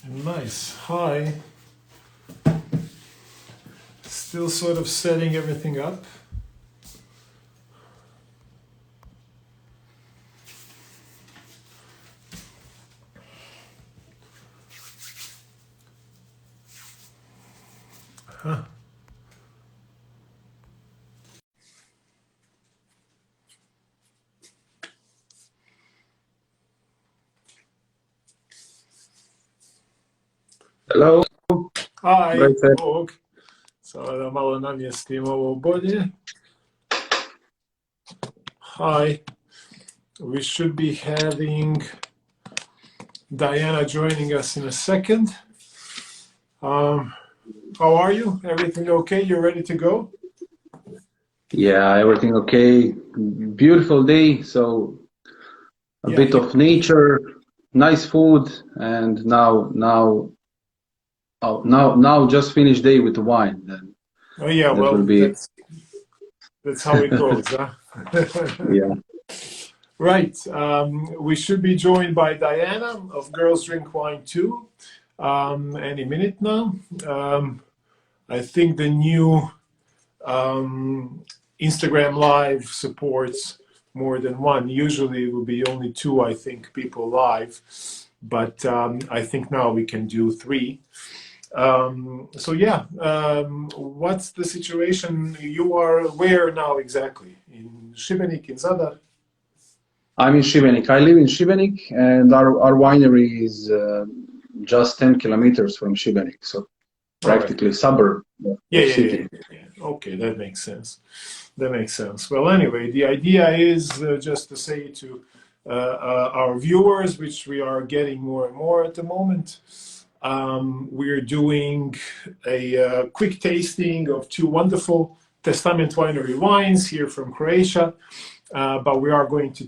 Nice. Hi. Still sort of setting everything up. Huh. Hello, Hi, Vojtech. Bog. Samo da malo namjestim ovo bolje. Hi. We should be having Diana joining us in a second. How are you? Everything okay? You ready to go? Yeah, everything okay. Beautiful day, so a Yeah, bit of nature, nice food, and now just finished day with the wine. Then oh yeah, that well, will be that's how it goes, huh? yeah. Right. We should be joined by Diana of Girls Drink Wine too any minute now. I think the new Instagram Live supports more than one. Usually it will be only two, I think, people live, but I think now we can do three. So yeah, what's the situation? You are where now exactly? In Šibenik, in Zadar? I'm in Šibenik. I live in Šibenik, and our winery is just 10 kilometers from Šibenik, so All right. practically suburb of city. Yeah. Okay, that makes sense. That makes sense. Well, anyway, the idea is just to say to our viewers, which we are getting more and more at the moment, we're doing a quick tasting of two wonderful Testament Winery wines here from Croatia. But we are going to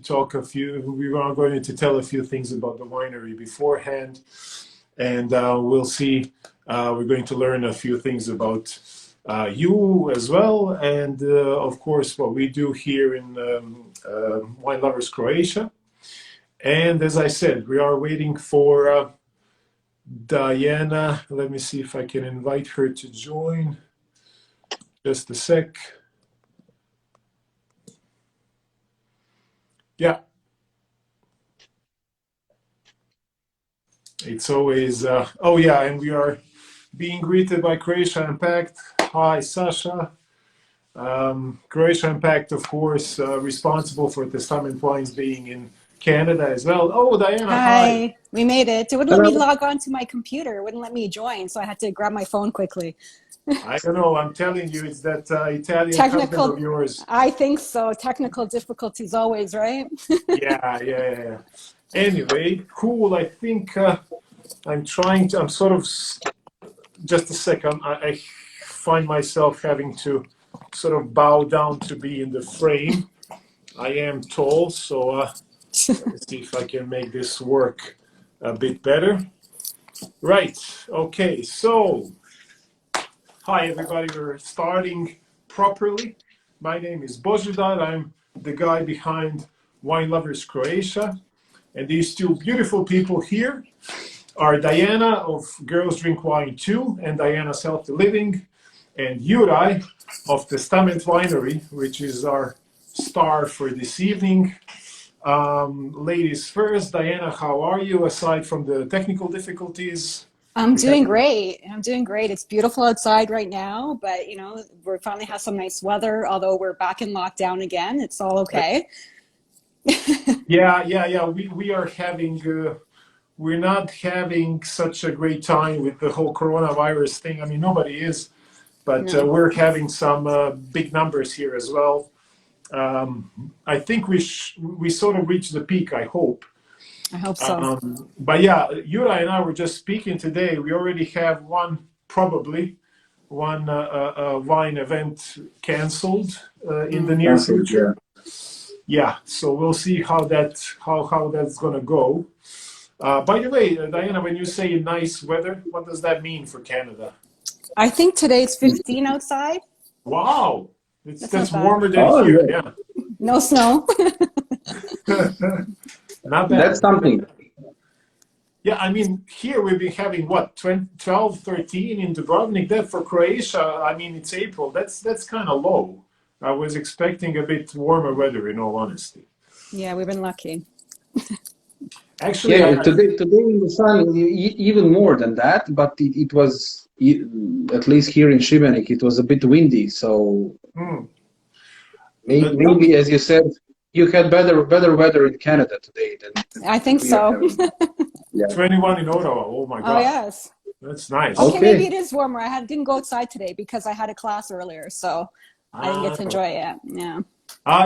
we are going to tell a few things about the winery beforehand, and we'll see. We're going to learn a few things about you as well, and of course, what we do here in Wine Lovers Croatia. And as I said, we are waiting for Diana. Let me see if I can invite her to join. Just a sec. Yeah. It's always, oh yeah, and we are being greeted by Croatia Impact. Hi, Sasha. Croatia Impact, of course, responsible for Testament Wines being in Canada as well. Oh, Diana, hi. Hi, we made it. It wouldn't let Hello. me log on to my computer. It wouldn't let me join, so I had to grab my phone quickly. I don't know, I'm telling you, it's that Italian husband of Technical, yours. I think so. Technical difficulties always, right? Yeah. Anyway, cool. I think I'm sort of, just a second, I find myself having to sort of bow down to be in the frame. I am tall, so let's see if I can make this work a bit better. Right, okay, so hi everybody, we're starting properly. My name is Božidar, I'm the guy behind Wine Lovers Croatia, and these two beautiful people here are Diana of Girls Drink Wine 2 and Diana's Healthy Living, and Juraj of Testament Winery, which is our star for this evening. Ladies first, Diana, how are you aside from the technical difficulties? I'm doing great. I'm doing great. It's beautiful outside right now, but you know, we finally have some nice weather, although we're back in lockdown again. It's all okay. Yeah. We are having, we're not having such a great time with the whole coronavirus thing. I mean, nobody is, but No, we're having some big numbers here as well. I think we sort of reached the peak, I hope. I hope so. But yeah, Juraj and I were just speaking today. We already have probably one wine event canceled in the near Cancelled, yeah. future. Yeah, so we'll see how that's gonna go. By the way, Diana, when you say nice weather, what does that mean for Canada? I think today it's 15 outside. Wow, That's that's not bad. warmer than Oh, here. yeah. Yeah, No snow. not bad. That's something. Yeah, I mean, here we've been having what, 20, 12, 13 in Dubrovnik. That for Croatia, I mean, it's April. That's kind of low. I was expecting a bit warmer weather, in all honesty. Yeah, we've been lucky. Actually, Yeah, today in the sun, even more than that, but it was, at least here in Šibenik, it was a bit windy. So hmm, maybe, as you said, you had better weather in Canada today I than think we are so. having. Yeah. 21 in Ottawa. Oh my Oh, God, yes. that's nice. Okay, maybe Okay. it is warmer. Didn't go outside today because I had a class earlier, so I didn't get Ah, to enjoy it. Yeah.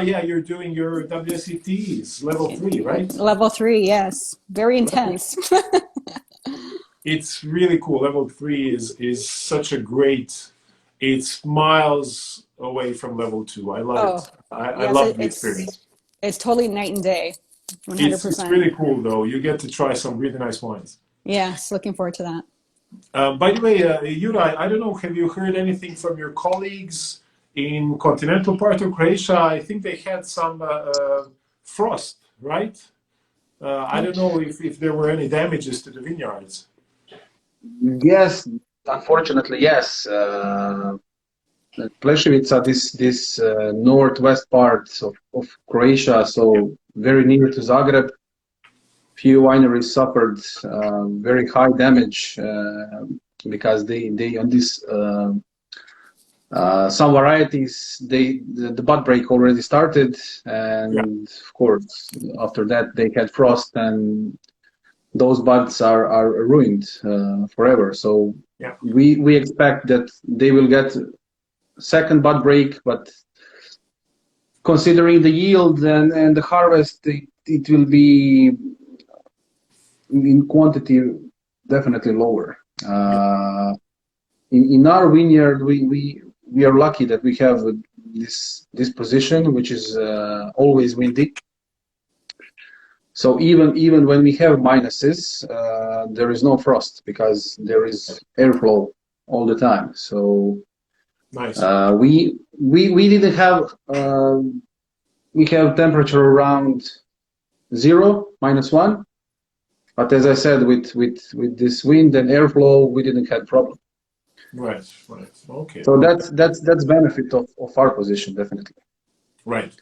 yeah, you're doing your WSETs, level 3, right? Level 3, yes. Very intense. It's really cool. Level 3 is such a great. It's miles away from level 2. I love Oh, it. I yes, love the experience. it's totally night and day. It's 100%. really cool though. You get to try some really nice wines. Yes, looking forward to that. By the way, Jura, I don't know. Have you heard anything from your colleagues in continental part of Croatia? I think they had some frost, right? I don't know if there were any damages to the vineyards. Yes, unfortunately, yes. Pleševica, this northwest part of Croatia, so very near to Zagreb. Few wineries suffered very high damage because they on this some varieties the bud break already started, Yeah, and of course after that they had frost, and those buds are ruined forever. So yeah. we expect that they will get second bud break, but considering the yield and the harvest, it will be in quantity definitely lower. In our vineyard, we are lucky that we have this position, which is always windy. So even when we have minuses, there is no frost because there is airflow all the time. So Nice. we didn't have we have temperature around 0, -1. But as I said, with this wind and airflow, we didn't have problem. Right, right. Okay. So Well, that's benefit of our position, definitely. right.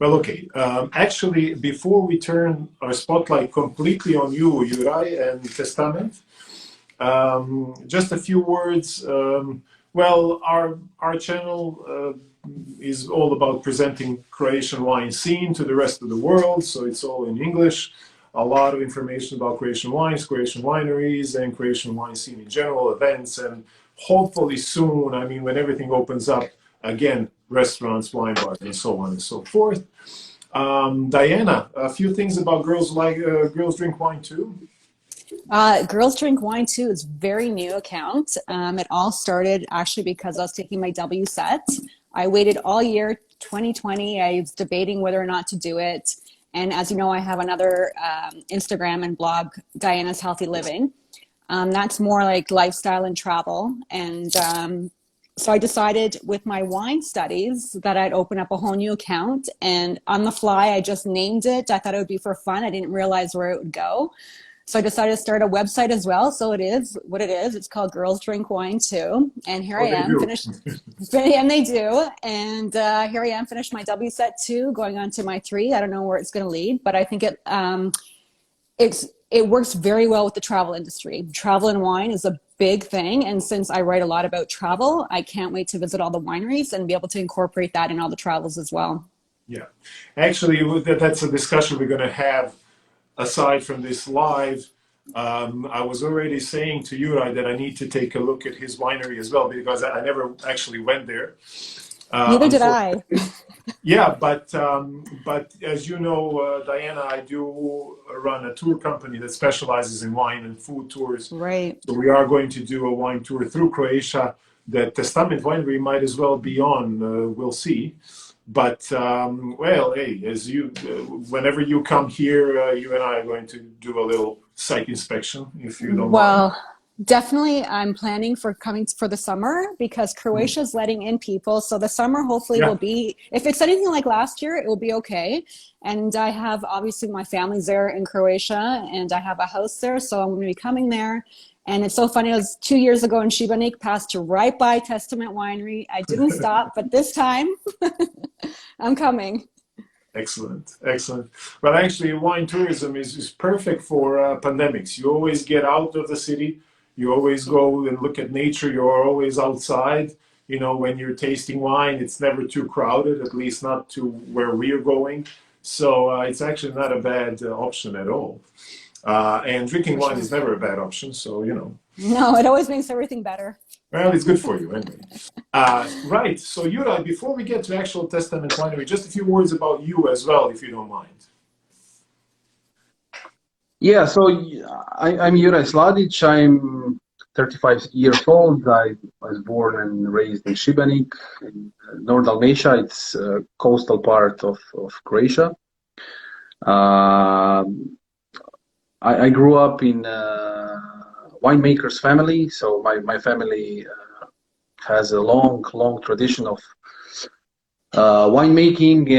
Well, okay. Actually, before we turn our spotlight completely on you, Juraj and Testament, just a few words. Well, our channel is all about presenting Croatian wine scene to the rest of the world, so it's all in English. A lot of information about Croatian wines, Croatian wineries, and Croatian wine scene in general, events, and hopefully soon, I mean, when everything opens up, again, restaurants, wine bars, and so on and so forth. Diana, a few things about Girls Drink Wine too. Girls Drink Wine Too is very new account. It all started actually because I was taking my WSET. I waited all year 2020. I was debating whether or not to do it. And as you know, I have another Instagram and blog, Diana's Healthy Living. That's more like lifestyle and travel. And so I decided with my wine studies that I'd open up a whole new account. And on the fly, I just named it. I thought it would be for fun. I didn't realize where it would go. So I decided to start a website as well. So it is what it is. It's called Girls Drink Wine Too. And here I am, finished. And they do. And here I am, finished my WSET 2, going on to my 3. I don't know where it's going to lead, but I think it works very well with the travel industry. Travel and wine is a big thing. And since I write a lot about travel, I can't wait to visit all the wineries and be able to incorporate that in all the travels as well. Yeah, actually, that's a discussion we're going to have aside from this live. I was already saying to Juraj that I need to take a look at his winery as well, because I never actually went there. Neither did I. Yeah, but as you know, Diana, I do run a tour company that specializes in wine and food tours. Right. So we are going to do a wine tour through Croatia. The Testament Winery might as well be on. We'll see. But well, hey, whenever you come here, you and I are going to do a little site inspection, if you don't mind. Well, Definitely, I'm planning for coming for the summer because Croatia is letting in people. So the summer hopefully will Yeah. be, if it's anything like last year, it will be okay. And I have obviously my family's there in Croatia and I have a house there. So I'm going to be coming there. And it's so funny. It was 2 years ago in Šibenik, passed right by Testament Winery. I didn't stop, but this time I'm coming. Excellent, excellent. But actually, wine tourism is perfect for pandemics. You always get out of the city. You always go and look at nature. You're always outside. You know, when you're tasting wine, it's never too crowded, at least not to where we're going. So it's actually not a bad option at all. And drinking For wine sure. is never a bad option. So, you know, No, it always makes everything better. well, it's good for you anyway. Right. So, Yura, before we get to actual Testament Winery, just a few words about you as well, if you don't mind. Yeah, so I'm Juraj Sladic. I'm 35 years old. I was born and raised in Šibenik, in North Dalmatia. It's a coastal part of Croatia. I grew up in a winemaker's family, so my family has a long tradition of winemaking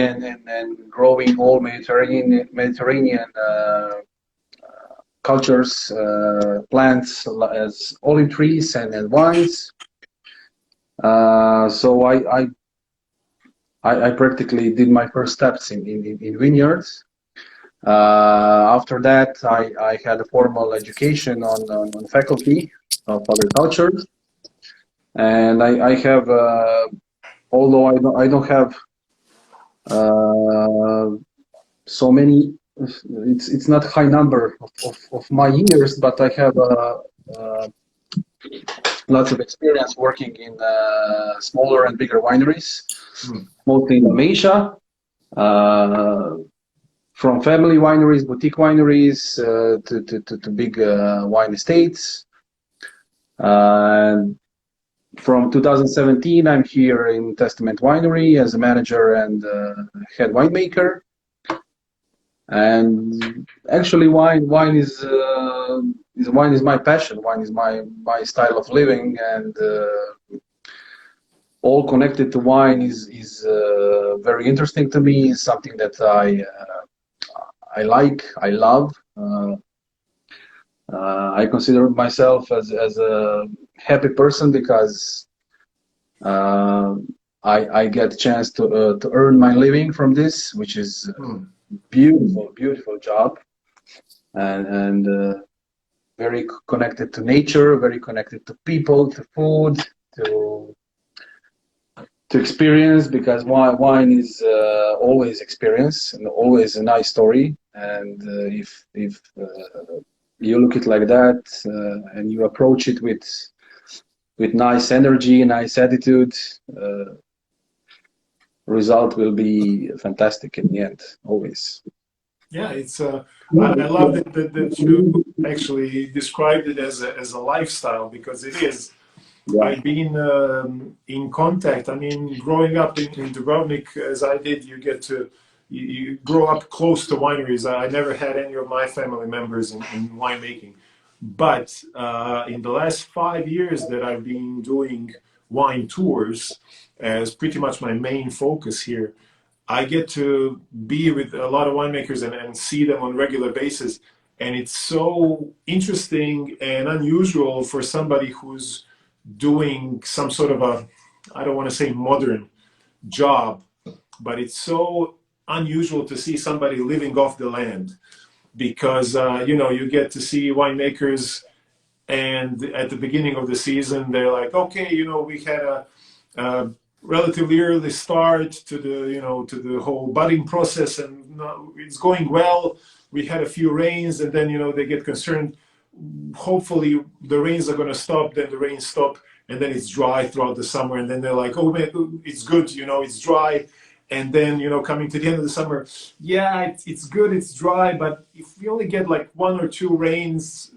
and growing all Mediterranean cultures, plants as olive trees and wines. So I practically did my first steps in vineyards. After that, I had a formal education on faculty of agriculture, and I have, although I don't have so many, it's not a high number of my years, but I have lots of experience working in smaller and bigger wineries, mostly in Dalmatia. From family wineries, boutique wineries, to big wine estates. From 2017, I'm here in Testament Winery as a manager and head winemaker. And actually, wine is my passion. Wine is my style of living, and all connected to wine is very interesting to me. It's something that I like, I love. I consider myself as a happy person because I get a chance to earn my living from this, which is beautiful job, and very connected to nature, very connected to people, to food, to experience, because wine is always experience and always a nice story. And if you look at it like that and you approach it with nice energy, nice attitude, result will be fantastic in the end, always. Yeah, it's I love that you actually described it as a lifestyle, because it is. Yeah. I've been in contact. I mean, growing up in Dubrovnik, as I did, you grow up close to wineries. I never had any of my family members in winemaking. But in the last 5 years that I've been doing wine tours as pretty much my main focus here, I get to be with a lot of winemakers and see them on a regular basis. And it's so interesting and unusual for somebody who's doing some sort of I don't want to say modern job, but it's so unusual to see somebody living off the land, because you get to see winemakers, and at the beginning of the season they're like, okay, we had a relatively early start to the whole budding process, and it's going well. We had a few rains, and then they get concerned. Hopefully the rains are going to stop. Then the rains stop, and then it's dry throughout the summer, and then they're like, oh man, it's good, it's dry. And then coming to the end of the summer, yeah, it's good, it's dry, but if we only get like 1 or 2 rains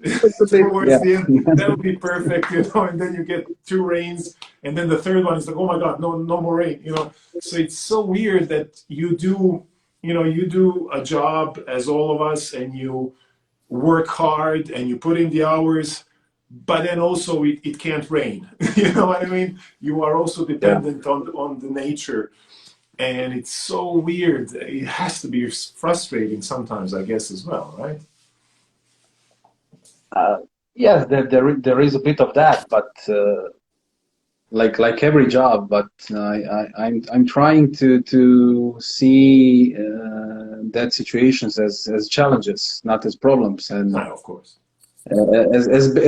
towards the end, that would be perfect. And then you get 2 rains, and then the third one is like, oh my god, no more rain. So it's so weird that you do a job as all of us, and you work hard and you put in the hours, but then also it can't rain. You know what I mean? You are also Yeah. dependent on the nature, and it's so weird. It has to be frustrating sometimes, I guess, as well, right? Yes, there is a bit of that, but like every job, but I'm trying to see that situations as challenges, not as problems, and Of course.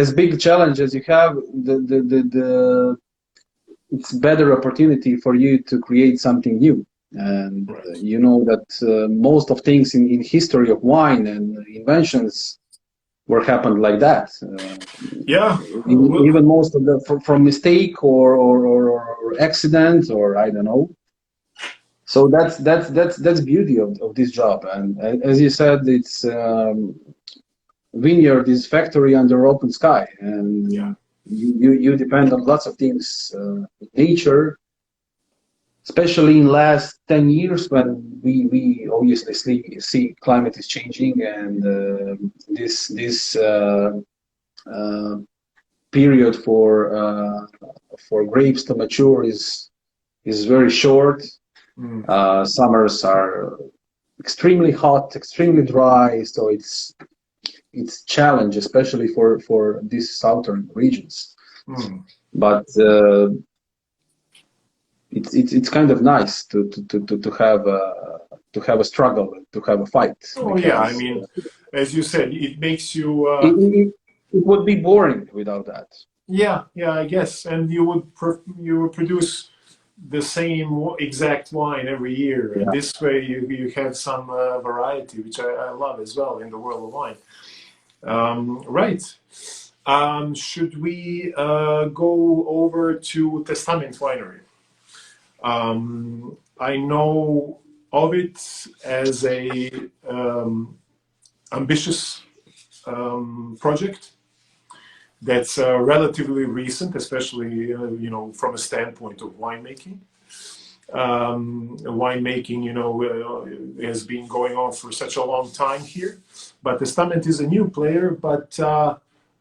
as big challenge as you have, the it's better opportunity for you to create something new. And Right. you know that most of things in history of wine and inventions were happened like that. Yeah. Well, Even most of the from mistake or accident or I don't know. So that's beauty of this job. And as you said, it's vineyard is factory under open sky, yeah. and you depend on lots of things, nature, especially in last 10 years when we obviously see climate is changing, and this uh, period for grapes to mature is very short. Mm. Summers are extremely hot, extremely dry, so it's challenge, especially for these southern regions. Mm. But it's kind of nice to have a struggle, to have a fight, Oh yeah. I because mean, as you said, it makes you. it would be boring without that. Yeah. Yeah. I guess, and you would produce the same exact wine every year, and Yeah. this way you have some variety, which I love as well in the world of wine. Right. Should we go over to Testament Winery? I know of it as a ambitious project that's relatively recent, especially from a standpoint of winemaking. Winemaking, has been going on for such a long time here. But Testament is a new player, but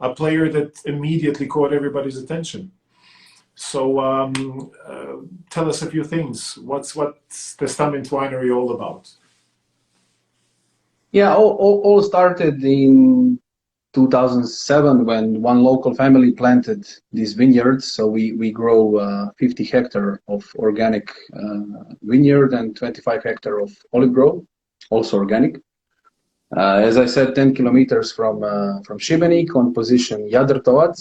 a player that immediately caught everybody's attention. So tell us a few things. What's Testament Winery all about? Yeah, all started in 2007 when one local family planted these vineyards. So we grow 50 hectare of organic vineyard and 25 hectare of olive grove, also organic. As I said, 10 kilometers from Šibenik, on position Jadrtovac,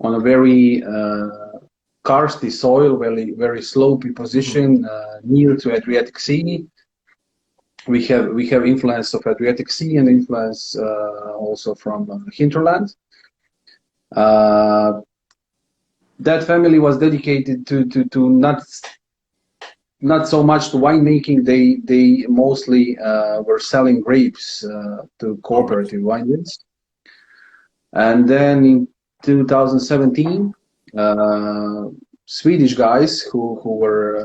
on a very karsty soil, very slopey position, near to Adriatic Sea. We have influence of Adriatic Sea and influence also from hinterland. That family was dedicated to not so much to winemaking. They mostly were selling grapes to cooperative wineries. And then in 2017, Swedish guys who were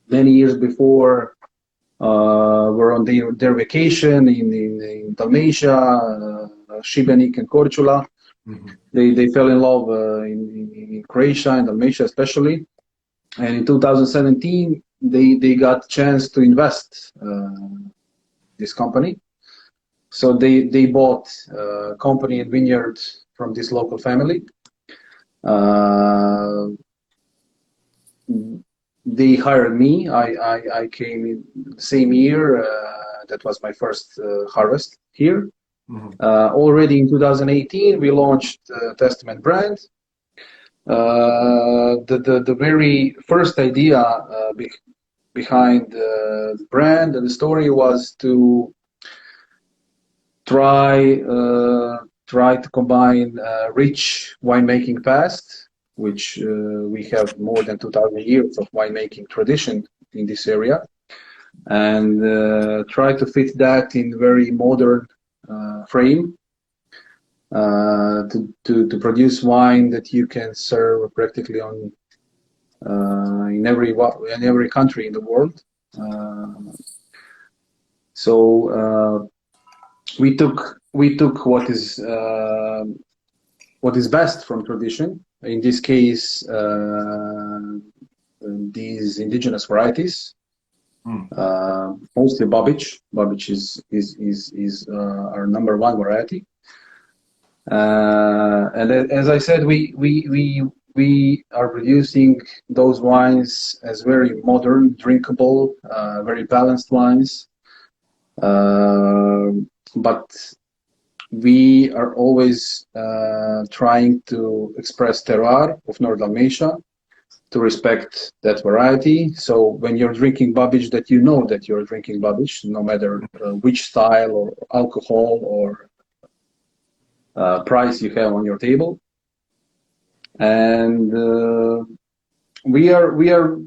many years before were on their vacation in Dalmatia, Šibenik and Korčula. Mm-hmm. They fell in love in Croatia and Dalmatia especially. And in 2017, they got a chance to invest this company. So they bought company and vineyard from this local family. They hired me. I came in the same year. That was my first harvest here. Mm-hmm. Already in 2018, we launched Testament brand. The very first idea behind the brand and the story was to try to combine rich winemaking past, which we have more than 2,000 years of winemaking tradition in this area, and try to fit that in very modern frame to produce wine that you can serve practically on in every country in the world. So we took we took what is best from tradition. In this case, these indigenous varieties, mostly Babic. Babic is our number one variety. And as I said, we are producing those wines as very modern, drinkable, very balanced wines. But we are always trying to express terroir of North Dalmatia, to respect that variety. So when you're drinking Babic, that you know that you're drinking Babic, no matter which style or alcohol or price you have on your table. And we are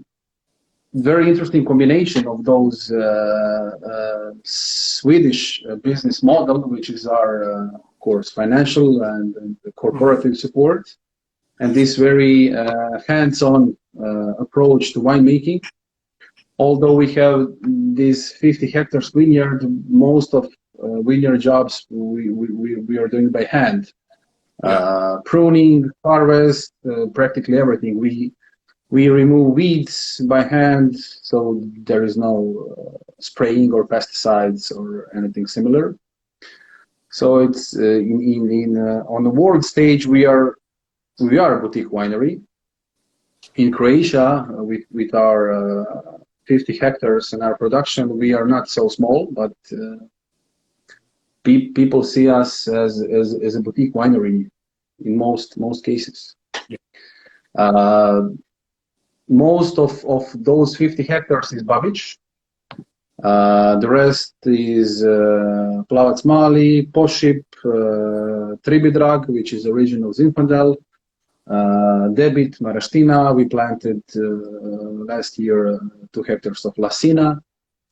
very interesting combination of those Swedish business model, which is our, of course, financial and corporative support, and this very hands-on approach to winemaking. Although we have this 50 hectares vineyard, most of vineyard jobs we are doing by hand. Pruning, harvest, practically everything. We remove weeds by hand, so there is no spraying or pesticides or anything similar. So it's on the world stage we are a boutique winery. In Croatia, with our 50 hectares and our production, we are not so small, but people see us as a boutique winery in most cases. Most of those 50 hectares is Babic. The rest is Plavac Mali, Pošip, Tribidrag, which is original Zinfandel, Debit, Maraština. We planted last year 2 hectares of Lasina.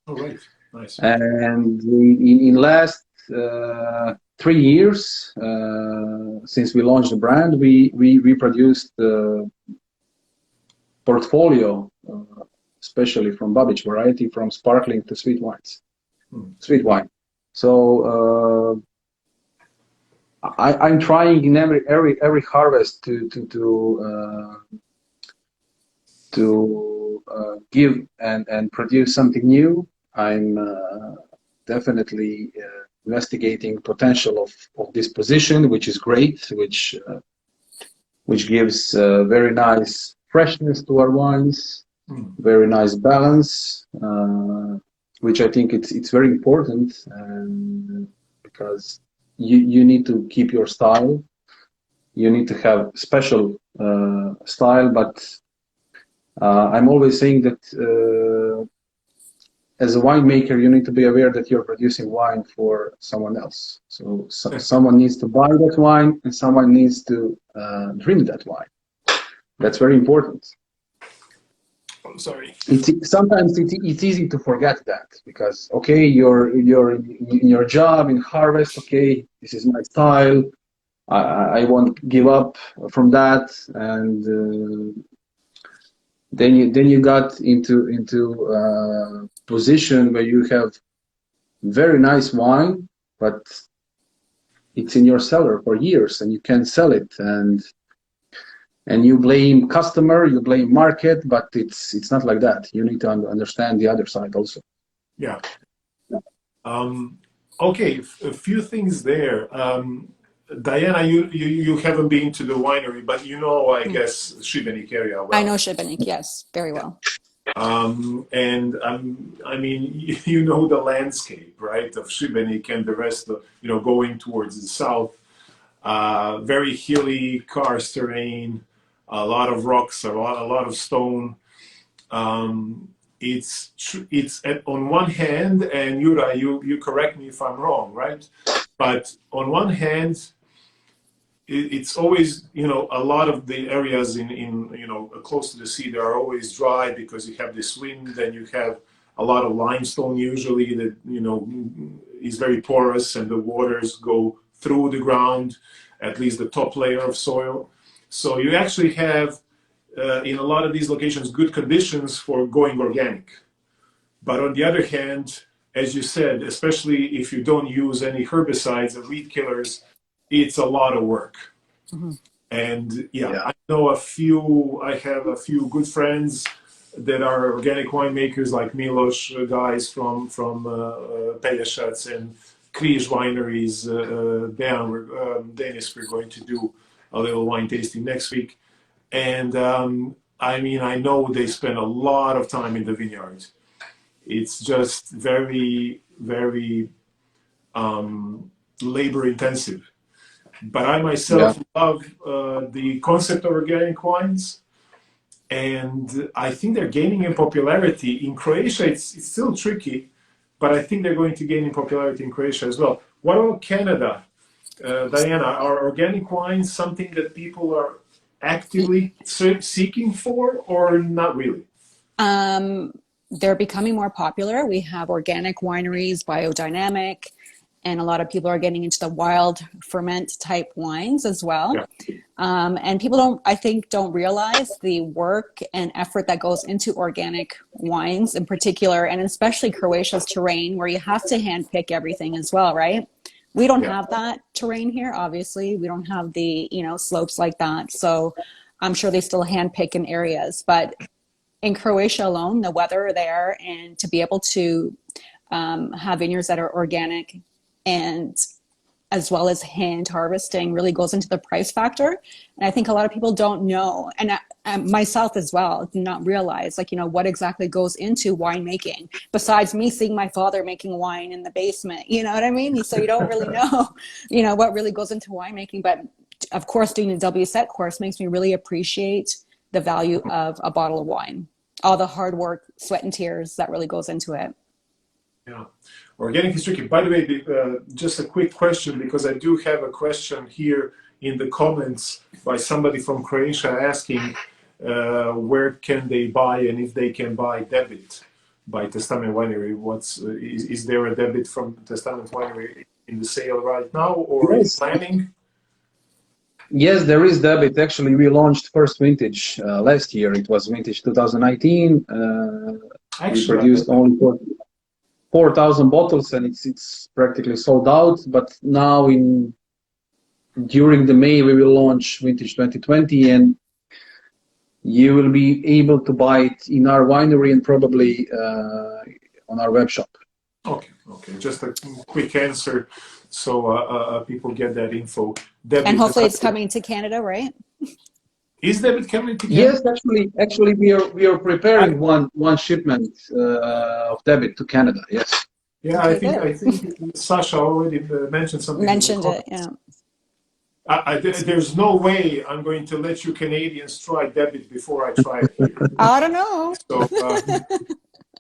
Oh, right. Nice. And in last 3 years, since we launched the brand, we produced portfolio, especially from Babic variety, from sparkling to sweet wines, sweet wine. So I'm trying in every harvest to give and produce something new. I'm definitely investigating potential of this position, which is great, which gives very nice freshness to our wines, very nice balance, which I think it's very important, because you need to keep your style. You need to have special style, but I'm always saying that as a winemaker, you need to be aware that you're producing wine for someone else. So someone needs to buy that wine, and someone needs to drink that wine. That's very important. I'm sorry. Sometimes it's easy to forget that, because okay, you're in your job in harvest. Okay, this is my style. I won't give up from that, and then you got into a position where you have very nice wine, but it's in your cellar for years, and you can't sell it, and you blame customer, you blame market, but it's not like that. You need to understand the other side also. Yeah. Okay, a few things there. Diana, you haven't been to the winery, but you know, I guess, Šibenik area well. I know Šibenik, yes, very well. And I mean, you know the landscape, right, of Šibenik and the rest of, going towards the south. Very hilly, karst terrain, a lot of rocks, a lot of stone. It's on one hand, and Jura, you correct me if I'm wrong, right? But on one hand, it's always, a lot of the areas in close to the sea, they are always dry because you have this wind, and you have a lot of limestone usually that, is very porous, and the waters go through the ground, at least the top layer of soil. So you actually have, in a lot of these locations, good conditions for going organic. But on the other hand, as you said, especially if you don't use any herbicides or weed killers, it's a lot of work. Mm-hmm. And yeah, I know I have a few good friends that are organic winemakers, like Milos, guys from Pelješac and Križ wineries. Dennis, we're going to do a little wine tasting next week. And I mean, I know they spend a lot of time in the vineyard. It's just very, very labor intensive. But I myself love the concept of organic wines, and I think they're gaining in popularity. In Croatia, it's still tricky, but I think they're going to gain in popularity in Croatia as well. What about Canada? Diana, are organic wines something that people are actively seeking for, or not really? They're becoming more popular. We have organic wineries, biodynamic, and a lot of people are getting into the wild ferment type wines as well. Yeah. And people don't realize the work and effort that goes into organic wines in particular, and especially Croatia's terrain, where you have to hand pick everything as well, right? We don't have that terrain here, obviously. We don't have the, slopes like that. So I'm sure they still hand pick in areas, but in Croatia alone, the weather there, and to be able to have vineyards that are organic and as well as hand harvesting really goes into the price factor. And I think a lot of people don't know, and myself as well, do not realize, what exactly goes into winemaking, besides me seeing my father making wine in the basement, you know what I mean? So you don't really know, what really goes into winemaking. But of course, doing the WSET course makes me really appreciate the value of a bottle of wine, all the hard work, sweat and tears that really goes into it. Yeah. Organic is tricky. By the way, just a quick question, because I do have a question here in the comments by somebody from Croatia asking where can they buy, and if they can buy debit by Testament Winery. Is there a debit from Testament Winery in the sale right now, or is planning? Yes, there is debit. Actually, we launched first vintage last year. It was vintage 2019. We produced only 4,000 bottles, and it's practically sold out. But now during the May, we will launch vintage 2020, and you will be able to buy it in our winery and probably on our web shop. Okay. Just a quick answer, so people get that info. Debit, and hopefully it's coming to Canada, right? Is debit coming to Canada? Yes, actually, we are preparing one shipment of debit to Canada. Yes. Yeah, Okay, I think Sasha already mentioned something. Mentioned it. Yeah. There's no way I'm going to let you Canadians try debit before I try it here. I don't know. So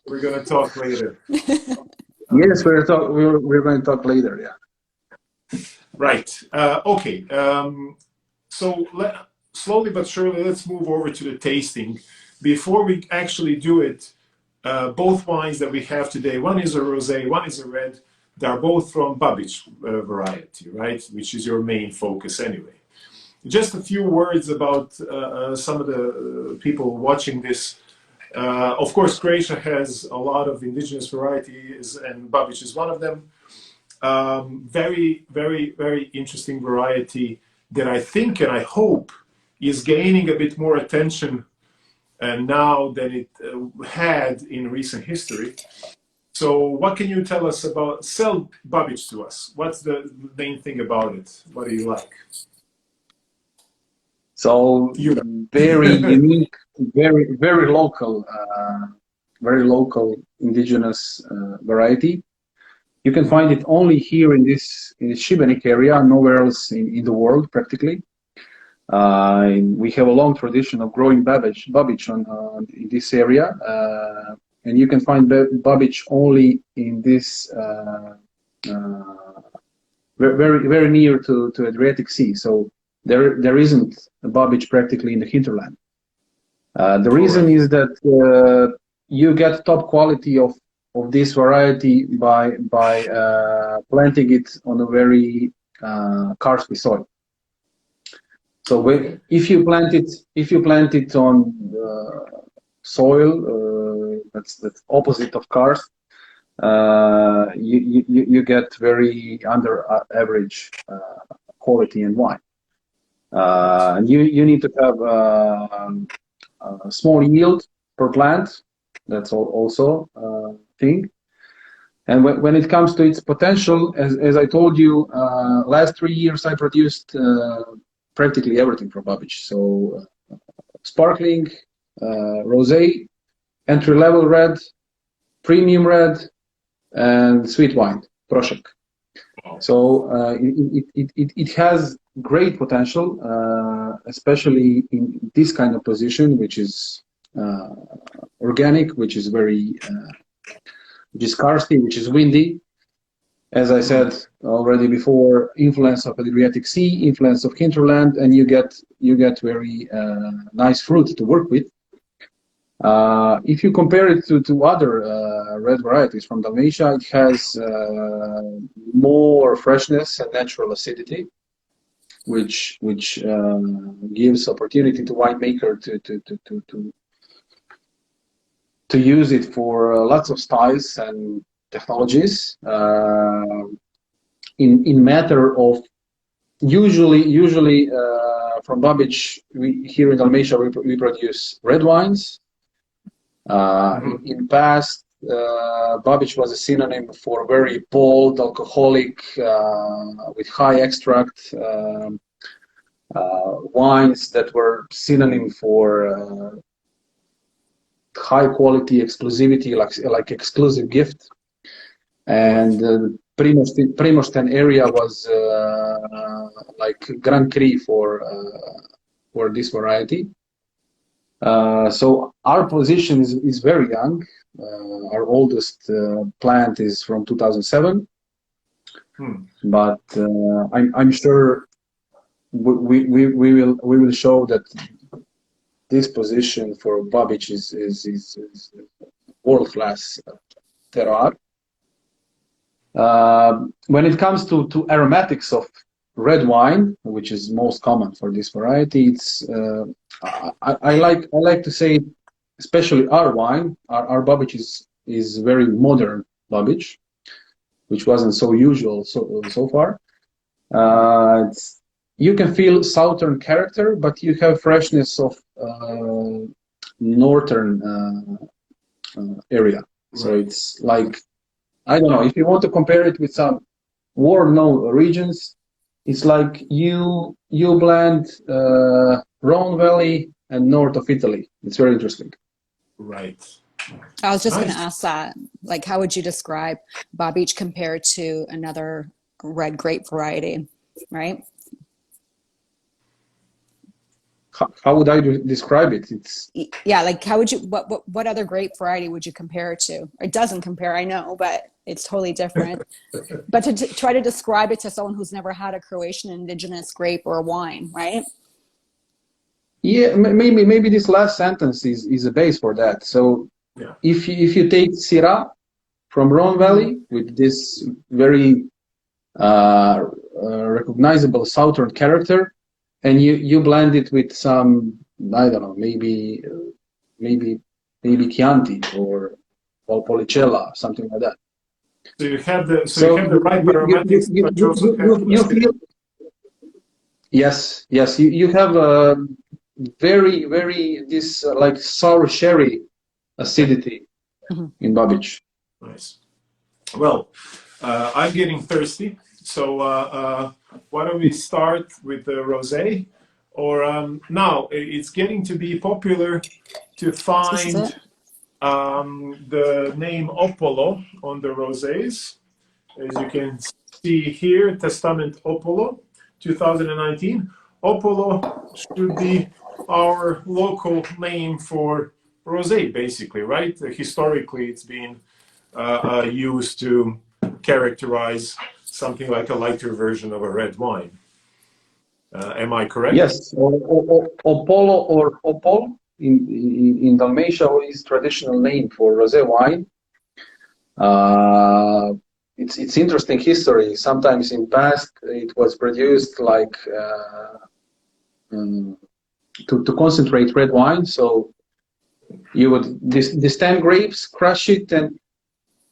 we're going to talk later. Yes, we're going to talk later. Yeah. Right. Okay. So slowly but surely, let's move over to the tasting. Before we actually do it, both wines that we have today, one is a rosé, one is a red. They're both from Babic variety, right? Which is your main focus anyway. Just a few words about some of the people watching this. Of course, Croatia has a lot of indigenous varieties, and Babic is one of them. Very, very, very interesting variety that I think and I hope is gaining a bit more attention now than it had in recent history. So what can you tell us about, sell Babic to us? What's the main thing about it? What do you like? So very unique, very local indigenous variety. You can find it only here in this Šibenik area, nowhere else in the world practically. We have a long tradition of growing Babic in this area, and you can find Babic only in this very near to Adriatic Sea. So there isn't a Babic practically in the hinterland. The reason is that you get top quality of this variety by planting it on a very karst soil. So if you plant it on soil that's opposite of karst, you get very under average quality in wine. You need to have a small yield per plant. That's also a thing. And when it comes to its potential, as I told you, last 3 years I produced practically everything from Babic. So sparkling, rosé, entry-level red, premium red, and sweet wine, Prošek. So it has great potential, especially in this kind of position, which is organic, which is very, which is karsty, which is windy. As I said already before, influence of Adriatic Sea, influence of hinterland, and you get very nice fruit to work with. If you compare it to other red varieties from Dalmatia, it has more freshness and natural acidity, which gives opportunity to winemaker to use it for lots of styles and technologies. In matter of usually from Babic, here in Dalmatia we produce red wines. In past, Babic was a synonym for very bold, alcoholic, with high extract wines that were synonym for high quality exclusivity, like exclusive gift. And Primošten area was like Grand Cru for this variety. So our position is very young. Our oldest plant is from 2007, but I'm sure we will show that this position for Babic is world class terroir. When it comes to aromatics of red wine, which is most common for this variety, it's I like to say, especially our wine, our Babic is very modern Babic, which wasn't so usual so far. You can feel southern character, but you have freshness of northern area. So it's like, I don't know, if you want to compare it with some war-known regions, it's like you blend Rhone Valley and north of Italy. It's very interesting. Right. I was just going to ask that. Like, how would you describe Babic compared to another red grape variety, right? How would I describe it? It's like how would you what other grape variety would you compare it to? It doesn't compare, I know, but it's totally different. But to try to describe it to someone who's never had a Croatian indigenous grape or a wine, right? Yeah, maybe this last sentence is a base for that. So if you take Syrah from Rhone Valley with this very recognizable southern character, and you blend it with some, I don't know, maybe Chianti or Valpolicella, something like that. So you have the right aromatics, but you also have feel, yes, you have a very this like sour sherry acidity in Babic. Nice. Well, I'm getting thirsty, so why don't we start with the rosé? Or now it's getting to be popular to find the name Opolo on the rosés. As you can see here, Testament Opolo 2019. Opolo should be our local name for rosé, basically, right? Historically, it's been used to characterize something like a lighter version of a red wine. Am I correct? Yes, Opolo or Opol in Dalmatia is traditional name for rosé wine. It's interesting history. Sometimes in past it was produced like to concentrate red wine. So you would distemp grapes, crush it, and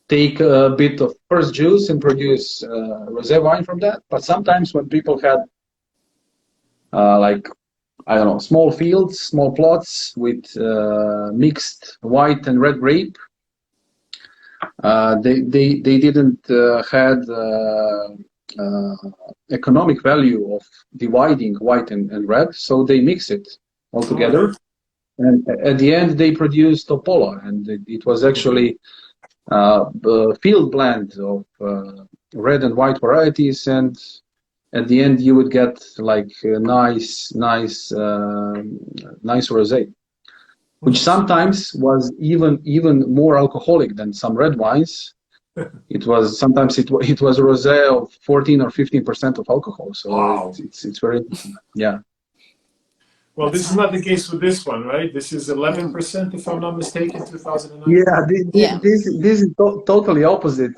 take a bit of first juice and produce rosé wine from that. But sometimes when people had like, I don't know, small fields, small plots with mixed white and red grape, they didn't had economic value of dividing white and red, so they mix it all together. And at the end, they produced Opolo, and it was actually a field blend of red and white varieties, and at the end you would get like a nice rosé, which sometimes was even more alcoholic than some red wines. It was sometimes it was a rosé of 14 or 15% of alcohol. So wow. It's very interesting. Yeah. Well, this is not the case with this one, right? This is 11%, if I'm not mistaken, 2009. Yeah, this is totally opposite.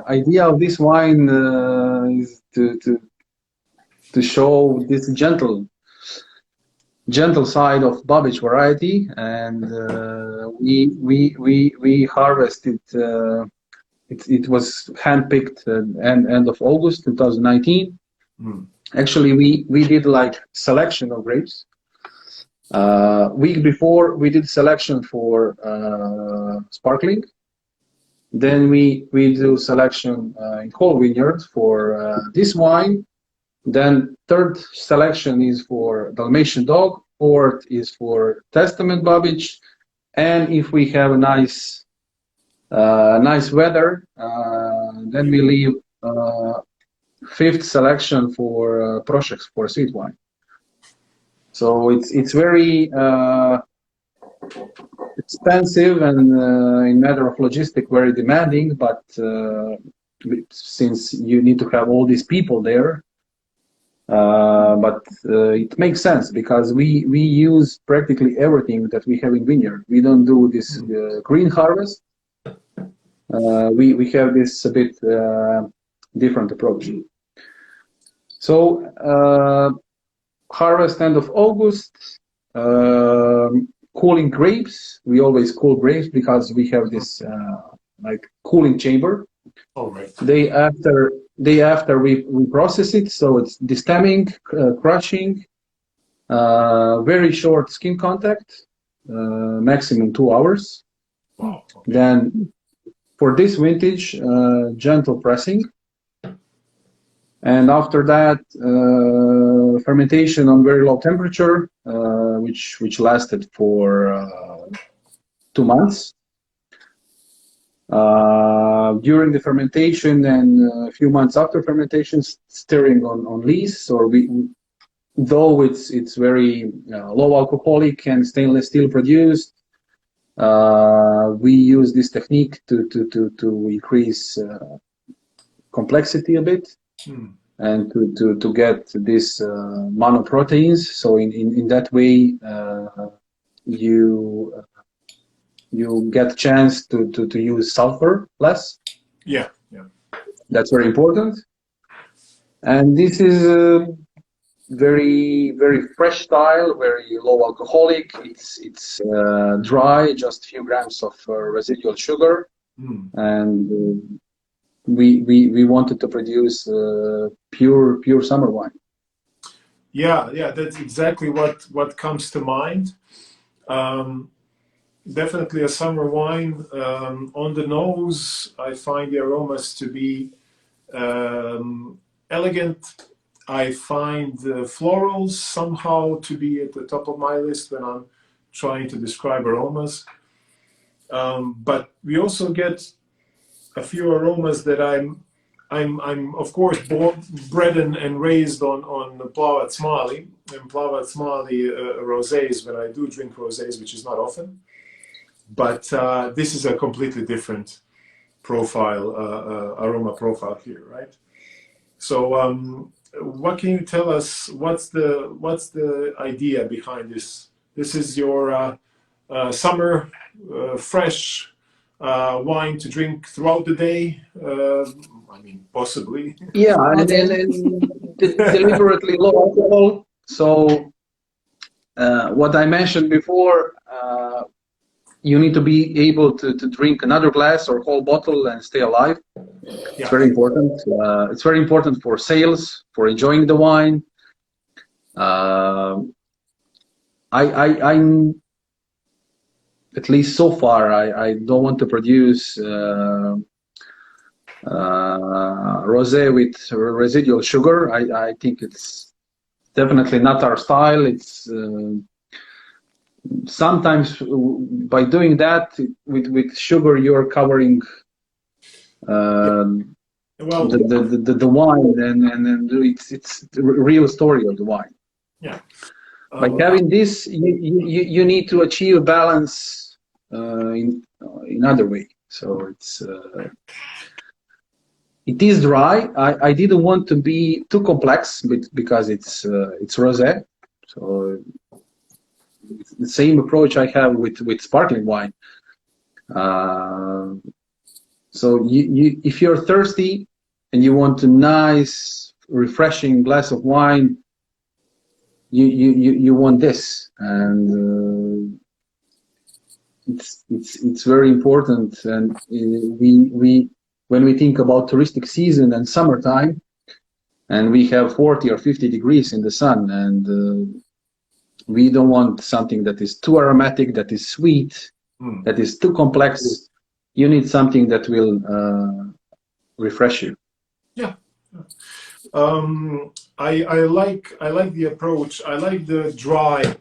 Idea of this wine is to show this gentle side of Babic variety, and we harvested. It was handpicked end of August 2019. Actually, we did like selection of grapes. Week before, we did selection for sparkling. Then we do selection in whole vineyard for this wine. Then third selection is for Dalmatian dog. Fourth is for Testament Babic. And if we have a nice weather, then we leave fifth selection for Prošek, for sweet wine. So it's very expensive and in matter of logistic very demanding, but since you need to have all these people there, but it makes sense because we use practically everything that we have in vineyard. We don't do this green harvest. We have this a bit different approach. So harvest end of August, cooling grapes. We always cool grapes because we have this like cooling chamber. Oh, right. Day after we process it, so it's destemming, crushing, very short skin contact, maximum 2 hours. Wow. Okay. Then for this vintage, gentle pressing. And after that, fermentation on very low temperature, which lasted for 2 months. During the fermentation and a few months after fermentation, stirring on lees, or though it's very low alcoholic and stainless steel produced, we use this technique to increase complexity a bit. And to get these monoproteins. So in that way, you get chance to use sulfur less. Yeah. That's very important. And this is very fresh style, very low alcoholic. It's dry, just a few grams of residual sugar, and we wanted to produce pure summer wine. Yeah, that's exactly what comes to mind. Definitely a summer wine. On the nose, I find the aromas to be elegant. I find the florals somehow to be at the top of my list when I'm trying to describe aromas. But we also get a few aromas that I'm of course bred and raised on Plava Smali, and Plava Smali rosés, when I do drink rosés, which is not often. But this is a completely different profile, aroma profile here, right? So what can you tell us? What's the idea behind this? This is your summer fresh wine to drink throughout the day. I mean, possibly. Yeah, and deliberately low alcohol. So what I mentioned before, you need to be able to drink another glass or whole bottle and stay alive. It's very important. It's very important for sales, for enjoying the wine. I'm at least so far, I don't want to produce rosé with residual sugar. I think it's definitely not our style. It's sometimes by doing that with sugar, you're covering the wine, and it's the real story of the wine. Yeah. By having this, you need to achieve a balance in other way. So it is dry. I didn't want to be too complex, because it's rosé. So it's the same approach I have with sparkling wine. So if you're thirsty and you want a nice, refreshing glass of wine, you want this, and it's very important. And we when we think about touristic season and summertime, and we have 40 or 50 degrees in the sun, and we don't want something that is too aromatic, that is sweet, that is too complex. You need something that will refresh you. Yeah. I like the approach. I like the dry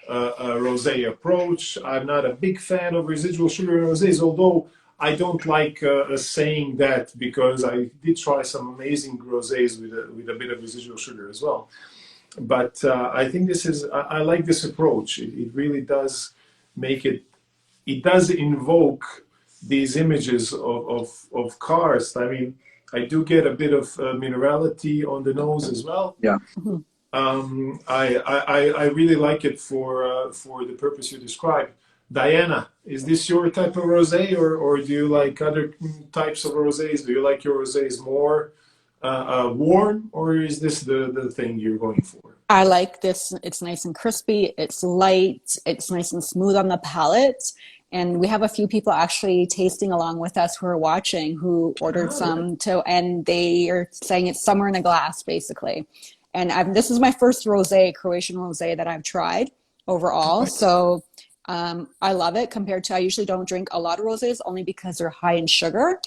rosé approach. I'm not a big fan of residual sugar in rosés, although I don't like saying that, because I did try some amazing rosés with a bit of residual sugar as well. But I think I like this approach. It really does make it. It does invoke these images of cars. I mean, I do get a bit of minerality on the nose as well. Yeah. I really like it for the purpose you described. Diana, is this your type of rosé, or do you like other types of rosés? Do you like your rosés more warm, or is this the thing you're going for? I like this. It's nice and crispy. It's light. It's nice and smooth on the palate. And we have a few people actually tasting along with us who are watching, who ordered some too, and they are saying it's summer in a glass, basically. And this is my first rosé, Croatian rosé, that I've tried overall. So I love it compared to, I usually don't drink a lot of rosés only because they're high in sugar.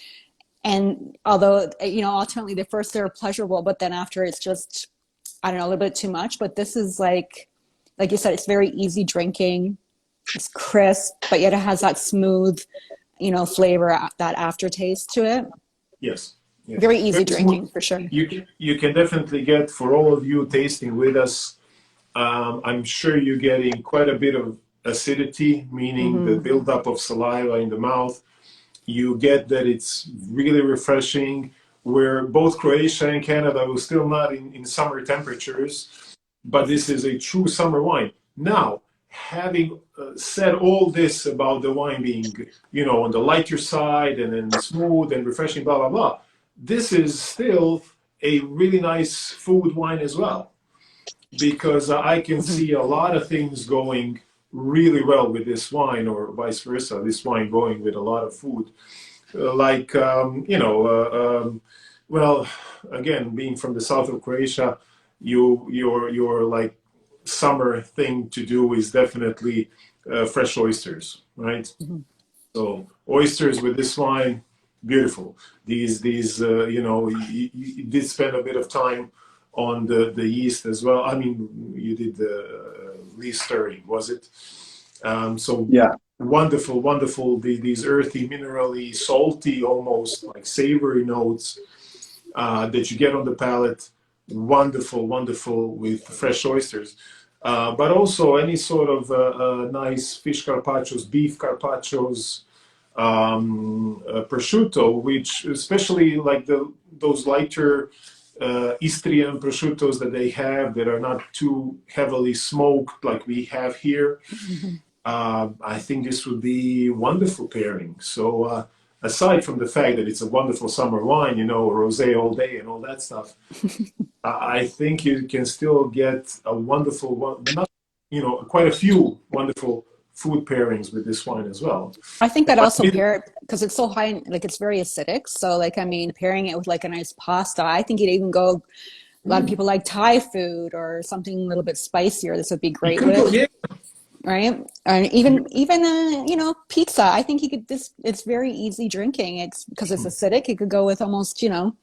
And although, ultimately the first they're pleasurable, but then after it's just, I don't know, a little bit too much. But this is like you said, it's very easy drinking. It's crisp, but yet it has that smooth, flavor, that aftertaste to it. Yes. Yes. Very easy drinking, for sure. You can definitely get, for all of you tasting with us, I'm sure you're getting quite a bit of acidity, meaning the buildup of saliva in the mouth. You get that it's really refreshing. Where both Croatia and Canada were still not in summer temperatures, but this is a true summer wine. Now, having said all this about the wine being, on the lighter side and then smooth and refreshing, blah, blah, blah, this is still a really nice food wine as well, because I can see a lot of things going really well with this wine, or vice versa, this wine going with a lot of food. Well, again, being from the south of Croatia, your like summer thing to do is definitely fresh oysters, right? So oysters with this wine, beautiful. These you did spend a bit of time on the yeast as well. I mean, you did the yeast stirring, was it? So yeah, wonderful. These earthy, minerally, salty, almost like savory notes that you get on the palate. Wonderful with fresh oysters. But also any sort of nice fish carpaccios, beef carpaccios, prosciutto, which especially like those lighter Istrian prosciuttos that they have that are not too heavily smoked like we have here. I think this would be wonderful pairing. So aside from the fact that it's a wonderful summer wine, rosé all day and all that stuff, I think you can still get a wonderful one, quite a few wonderful food pairings with this wine as well. I think that But also pair because it's so high, like it's very acidic. So like, I mean, pairing it with like a nice pasta, I think you'd even go, a lot of people like Thai food or something a little bit spicier. This would be it great could go, with, yeah, right? And even you know, pizza. I think you could this it's very easy drinking. It's because it's acidic. It could go with almost, you know,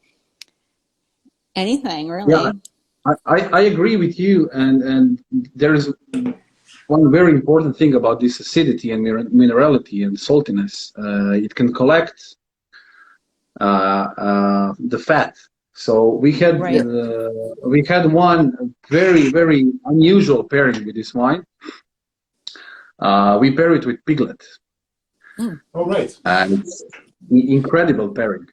anything Yeah, really. I agree with you, and there is one very important thing about this acidity and minerality and saltiness. It can collect the fat. So Right. we had one very unusual pairing with this wine. We pair it with piglet, Mm. all right. and it's incredible pairing.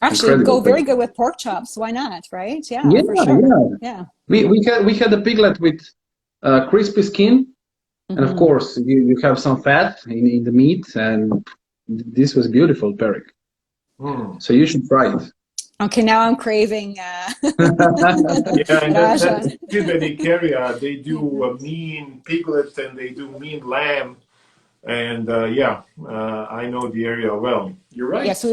Actually, it'd Incredible go very pairing. good with pork chops. Why not? Right? Yeah, Yeah, for sure. yeah. Yeah. We had a piglet with crispy skin, and of Hmm. course you have some fat in the meat, and this was beautiful pairing. Hmm. So you should try it. Okay, now I'm craving Yeah, and that's Russian. Babic area. They do mean piglet and they do mean lamb. And I know the area well. You're right. Yes,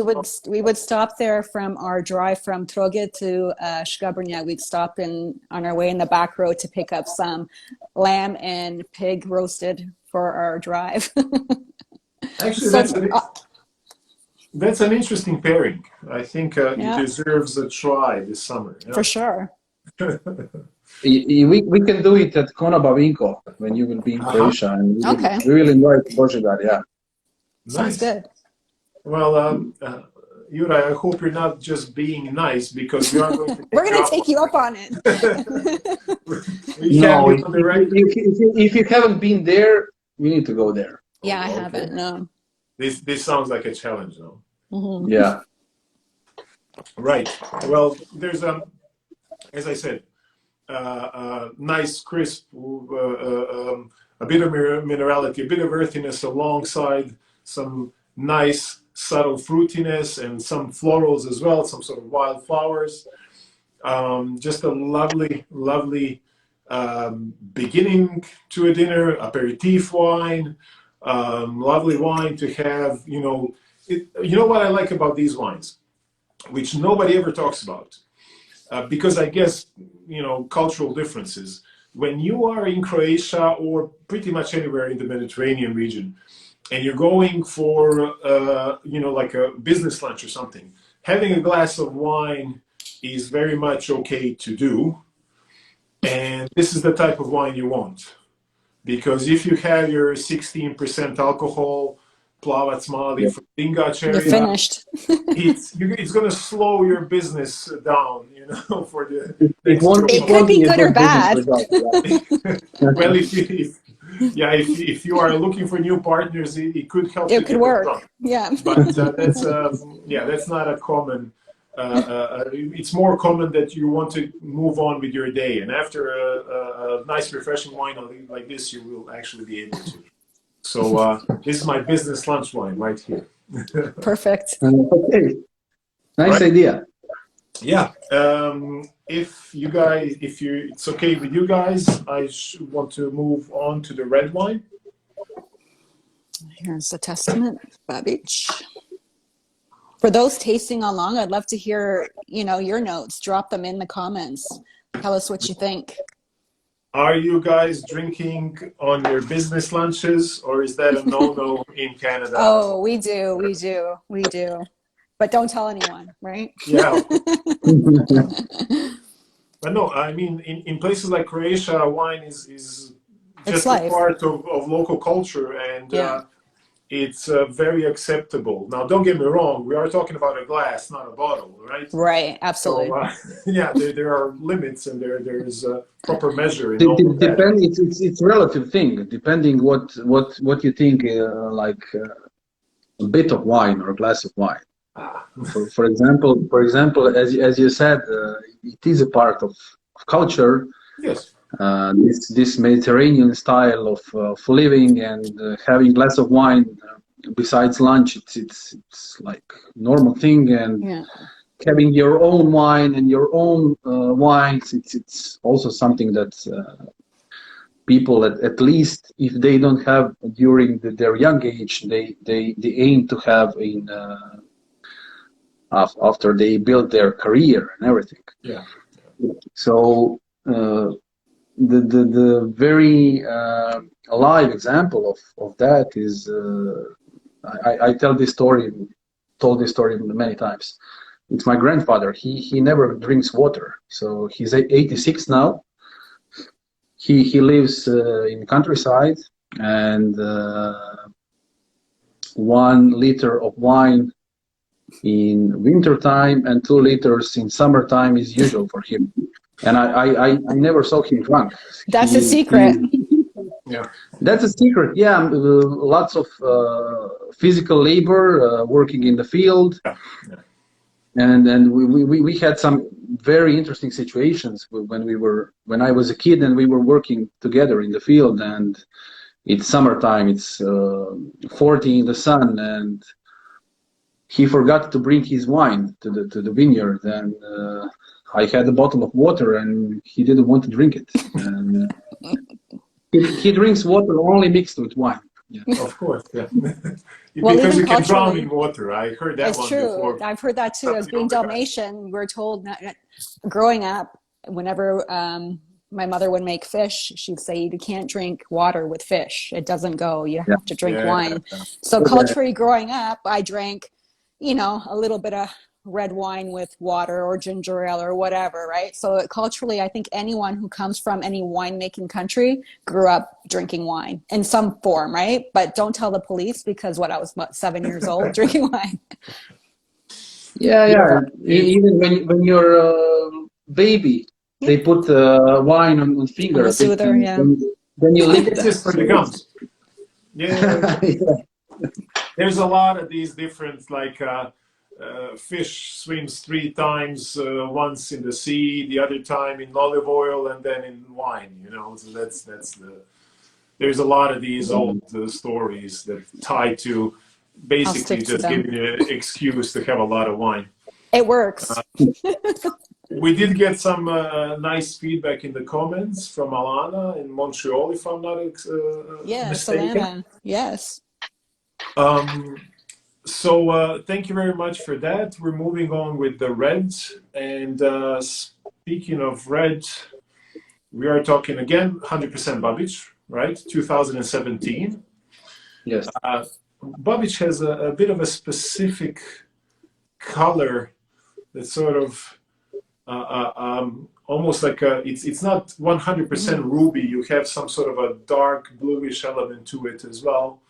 we would stop there from our drive from Troge to Shkabrnya. We'd stop in on our way in the back road to pick up some lamb and pig roasted for our drive. Actually, So that's an interesting pairing. I think it yeah, deserves a try this summer. for Yeah. sure. We can do it at Konobavinko when you will be in Uh-huh. Croatia, and Okay, we will invite Božidar. Yeah. sounds Nice. good. Well, Juraj, I hope you're not just being nice because we are going to We're take you gonna up. take you up on it. We have No, you on the record. if you haven't been there, you need to go there. Yeah, I Okay. haven't. No. This sounds like a challenge, though. Hmm. Yeah. Right. Well, there's as I said, nice, crisp, a bit of minerality, a bit of earthiness alongside some nice, subtle fruitiness and some florals as well, some sort of wild flowers. Just a lovely, lovely beginning to a dinner, aperitif wine, lovely wine to have. You know what I like about these wines, which nobody ever talks about. Because I guess, cultural differences. When you are in Croatia or pretty much anywhere in the Mediterranean region, and you're going for, like a business lunch or something, having a glass of wine is very much okay to do. And this is the type of wine you want. Because if you have your 16% alcohol, Plavac Mali Yeah. from Dingač You're area, finished. it's going to slow your business down, for the It next won't. few It It could won't be be a good or good business bad. result. Yeah. Well, if you are looking for new partners, it could help It you could get them work. drunk. Yeah. But that's not a common. It's more common that you want to move on with your day, and after a nice, refreshing wine like this, you will actually be able to. So this is my business lunch wine right here. Perfect. Okay. Nice Right. idea. Yeah. If it's okay with you guys, I want to move on to the red wine. Here's the Testament Babic. For those tasting along, I'd love to hear, your notes. Drop them in the comments. Tell us what you think. Are you guys drinking on your business lunches, or is that a no-no in Canada? Oh, we do. But don't tell anyone, right? Yeah. But no, I mean, in places like Croatia, wine is It's just a life. part of local culture, and Yeah. it's very acceptable. Now, don't get me wrong, we are talking about a glass, not a bottle, right? Right. Absolutely. So, there are limits, and there is a proper measure in all of that. It's relative thing, depending what you think, like a bit of wine or a glass of wine. For example, as you said, it is a part of culture. Yes. This Mediterranean style of living, and having a glass of wine besides lunch, it's like normal thing. And Yeah. having your own wine and your own wines, it's also something that people at least if they don't have during their young age, they aim to have in after they build their career and everything. Yeah. So the very alive example of that is I told this story many times. It's my grandfather. He never drinks water. So he's 86 now. He lives in the countryside, and 1 liter of wine in winter time and 2 liters in summertime is usual for him. And I never saw him drunk. That's a secret. Yeah. That's a secret. Yeah, lots of physical labor, working in the field. Yeah. And we had some very interesting situations when I was a kid and we were working together in the field, and it's summertime, it's 40 in the sun, and he forgot to bring his wine to the vineyard, and I had a bottle of water and he didn't want to drink it. And he drinks water only mixed with wine. Yeah. Of course, yeah. Well, Because you even can drown culturally, in water. I heard that it's one true. before. I've heard that too. As being Dalmatian, we're told growing up, whenever my mother would make fish, she'd say you can't drink water with fish. It doesn't go. You have to drink wine. So culturally, growing up, I drank, a little bit of red wine with water or ginger ale or whatever, right? So culturally, I think anyone who comes from any winemaking country grew up drinking wine in some form, right? But don't tell the police, because I was about 7 years old drinking wine. Yeah. Even when you're a baby, they put wine on finger. Soother, yeah. Then you lick It's that. just for the gums. Yeah. There's a lot of these different, like, fish swims 3 times, once in the sea, the other time in olive oil, and then in wine. So there's a lot of these old stories that tie to basically just giving you an excuse to have a lot of wine. It works. We did get some nice feedback in the comments from Alana in Montreal, if I'm not mistaken. Alana. Yes. So thank you very much for that. We're moving on with the reds. And speaking of red, we are talking again 100% Babic, right? 2017. Yes. Babic has a bit of a specific color that's sort of almost like it's not 100% ruby. You have some sort of a dark bluish element to it as well.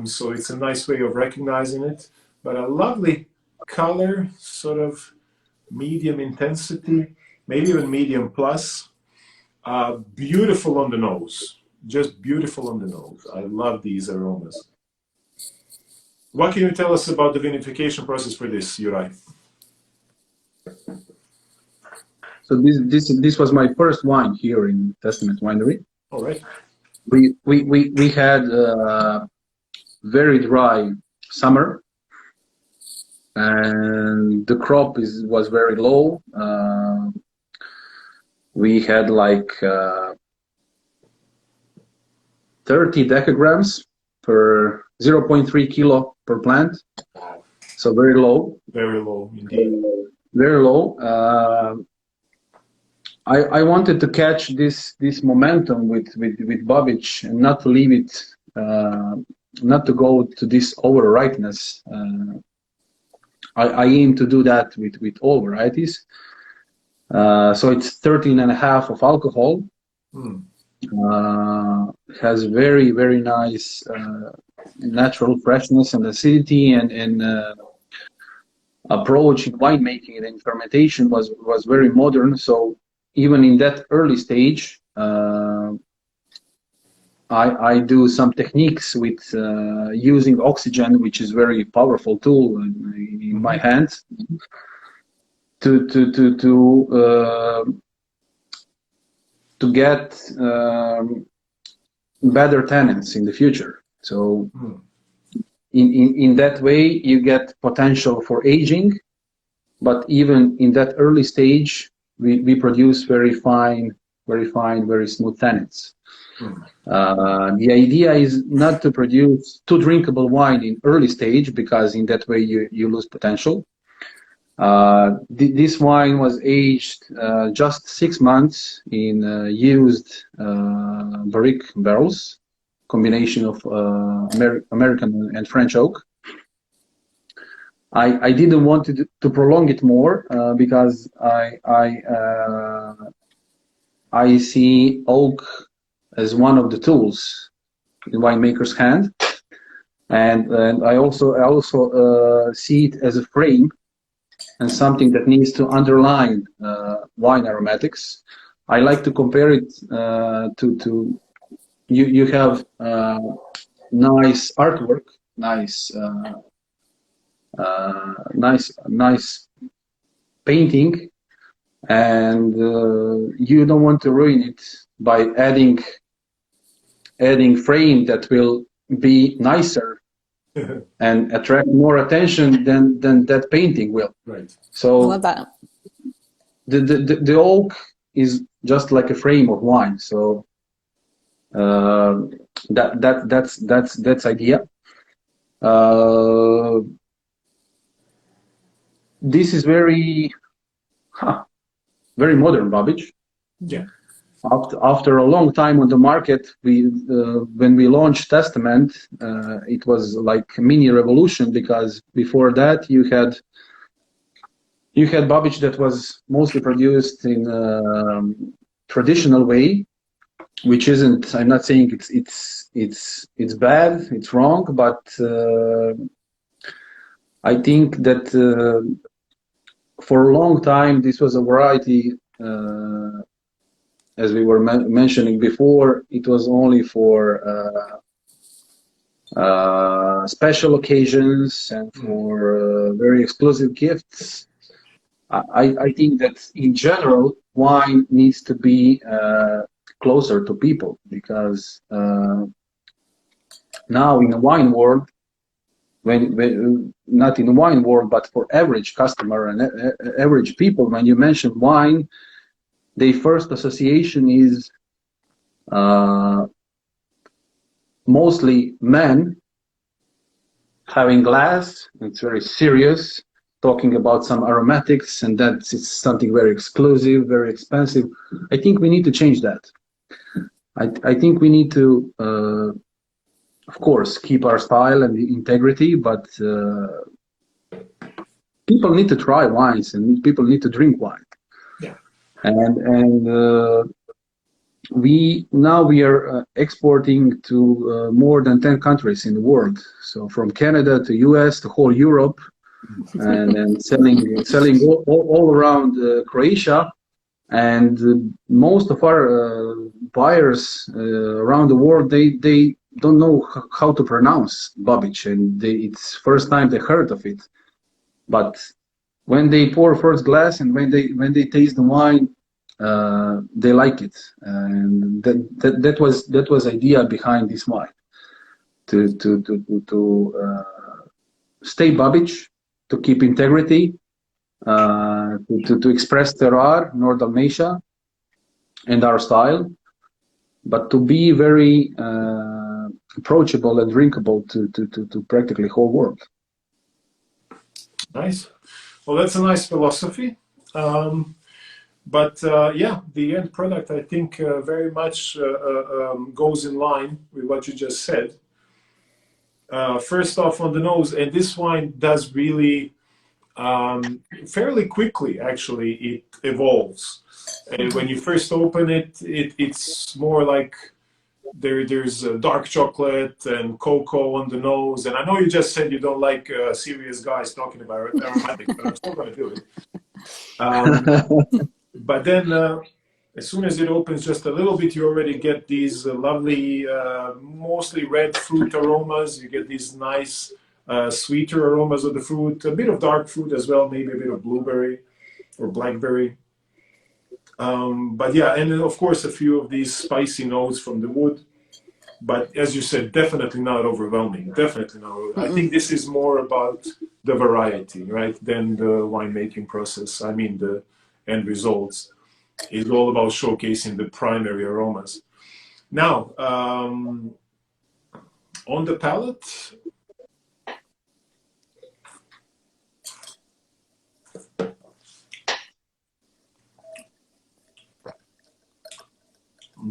So it's a nice way of recognizing it, but a lovely color, sort of medium intensity, maybe even medium plus. Beautiful on the nose, just beautiful on the nose. I love these aromas. What can you tell us about the vinification process for this, Juraj? So this was my first wine here in Testament Winery. All right. We had very dry summer, and the crop was very low. We had like 30 decagrams per 0.3 kilo per plant, so very low. Very low indeed. Very low. I wanted to catch this momentum with Babic and not to leave it, not to go to this over ripeness. I aim to do that with all varieties. So it's 13.5 of alcohol. Has very, very nice natural freshness and acidity, and approach in winemaking and in fermentation was very modern. So even in that early stage, I do some techniques with using oxygen, which is very powerful tool in my hands, to get better tannins in the future. So in that way, you get potential for aging, but even in that early stage, we produce very fine, very smooth tannins. The idea is not to produce too drinkable wine in early stage, because in that way you lose potential. This wine was aged just 6 months in used Babic barrels, combination of American and French oak. I didn't want to prolong it more because I see oak as one of the tools in winemaker's hand, and I also see it as a frame and something that needs to underline wine aromatics. I like to compare it to you have nice artwork, nice painting, and you don't want to ruin it by adding frame that will be nicer and attract more attention than that painting will. Right. So I love that. The oak is just like a frame of wine. So that's idea. This is very modern Babic. Yeah. After a long time on the market, when we launched Testament, it was like a mini revolution, because before that you had Babic that was mostly produced in traditional way, which isn't. I'm not saying it's bad, it's wrong, but I think that for a long time this was a variety. As we were mentioning before, it was only for special occasions and for very exclusive gifts. I think that in general, wine needs to be closer to people, because now in the wine world, when not in the wine world, but for average customer and average people, when you mention wine, their first association is mostly men having glass. It's very serious, talking about some aromatics, and that's something very exclusive, very expensive. I think we need to change that. I think we need to, of course, keep our style and integrity, but people need to try wines and people need to drink wine. And we are exporting to more than 10 countries in the world. So from Canada to US to whole Europe, and selling all around Croatia. And most of our buyers around the world, they don't know how to pronounce Babic, and it's first time they heard of it. But when they pour first glass and when they taste the wine, they like it, and that was idea behind this wine, to stay Babic, to keep integrity, to express terroir, North Dalmatia, and our style, but to be very approachable and drinkable to practically whole world. Nice. Well, that's a nice philosophy. But yeah, the end product, I think, very much goes in line with what you just said. First off, on the nose, and this wine does really fairly quickly, actually, it evolves. And when you first open it, it's more like there's dark chocolate and cocoa on the nose. And I know you just said you don't like serious guys talking about aromatic, but I'm still going to do it. But then, as soon as it opens just a little bit, you already get these lovely, mostly red fruit aromas. You get these nice, sweeter aromas of the fruit, a bit of dark fruit as well, maybe a bit of blueberry or blackberry. But yeah, and then of course a few of these spicy notes from the wood. But as you said, definitely not overwhelming. Definitely not. I think this is more about the variety, right, than the winemaking process. I mean, the end results is all about showcasing the primary aromas. Now, on the palate,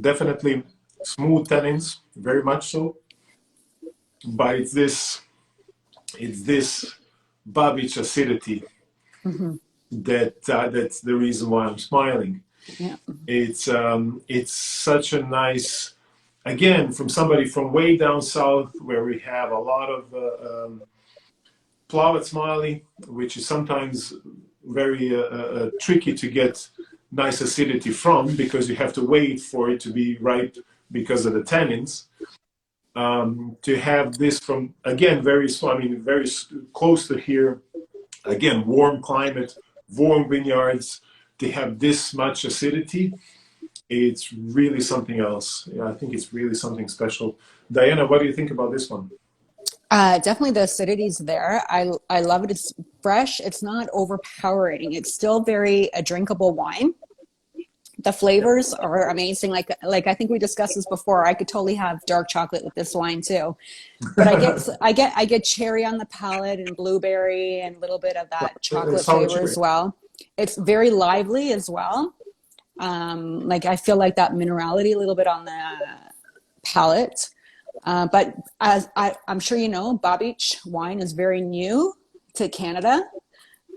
definitely smooth tannins, very much so. But it's this Babic acidity that's the reason why I'm smiling. Yeah. It's such a nice, again, from somebody from way down south where we have a lot of Plavat Smiley, which is sometimes very tricky to get nice acidity from because you have to wait for it to be ripe because of the tannins. To have this from, again, very close to here, again, warm climate, warm vineyards, to have this much acidity, it's really something else. Yeah, I think it's really something special. Diana, what do you think about this one? Definitely the acidity's there. I love it. It's fresh. It's not overpowering. It's still very a drinkable wine. The flavors are amazing. Like I think we discussed this before. I could totally have dark chocolate with this wine too. But I get cherry on the palate and blueberry and a little bit of that chocolate flavor as well. It's very lively as well. Like I feel like that minerality a little bit on the palate. But as I'm sure you know, Babic wine is very new to Canada.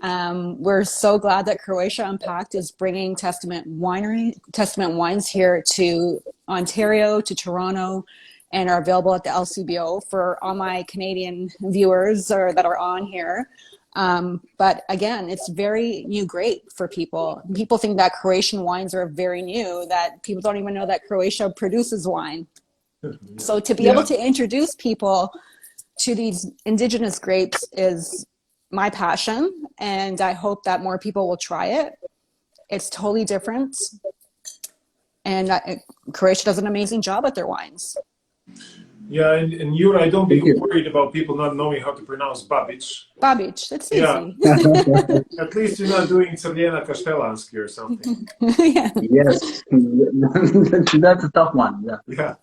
We're so glad that Croatia Unpacked is bringing Testament wines here to Ontario, to Toronto, and are available at the LCBO for all my Canadian viewers that are on here. But again, it's very new grape for people. People think that Croatian wines are very new, that people don't even know that Croatia produces wine. So to be able to introduce people to these indigenous grapes is my passion, and I hope that more people will try it. It's totally different, and Croatia does an amazing job at their wines. Yeah, and Jura, don't be worried about people not knowing how to pronounce Babic. Babic, it's easy. At least you're not doing Crljena Kaštelanski or something. Yeah. Yes, that's a tough one. Yeah.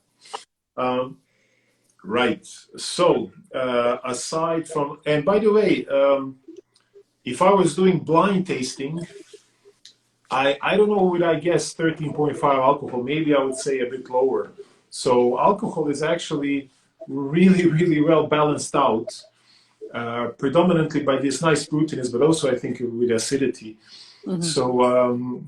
Right. So, aside from, and by the way, if I was doing blind tasting, I don't know, would I guess 13.5 alcohol? Maybe I would say a bit lower. So alcohol is actually really, really well balanced out, predominantly by this nice fruitiness, but also I think with acidity. So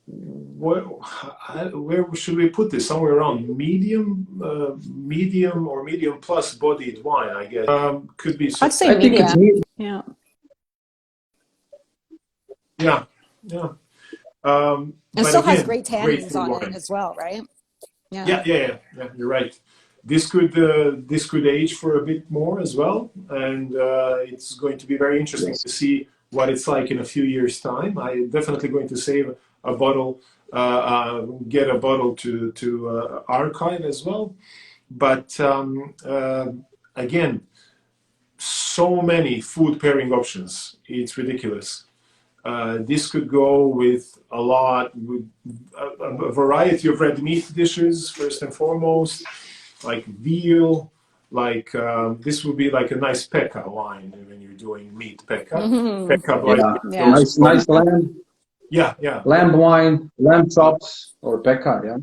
where should we put this? Somewhere around medium or medium plus bodied wine, I guess. Could be. I'd say medium. Yeah. Yeah. Yeah. It still has great tannins on it as well, right? Yeah. You're right. This could age for a bit more as well, and it's going to be very interesting to see what it's like in a few years' time. I'm definitely going to save a bottle, get a bottle to archive as well. But again, so many food pairing options. It's ridiculous. This could go with a variety of red meat dishes, first and foremost, like veal, like this would be like a nice pekka wine when you're doing meat pekka. Pekka, nice lamb. Yeah. Lamb wine, lamb chops, or pekka, yeah.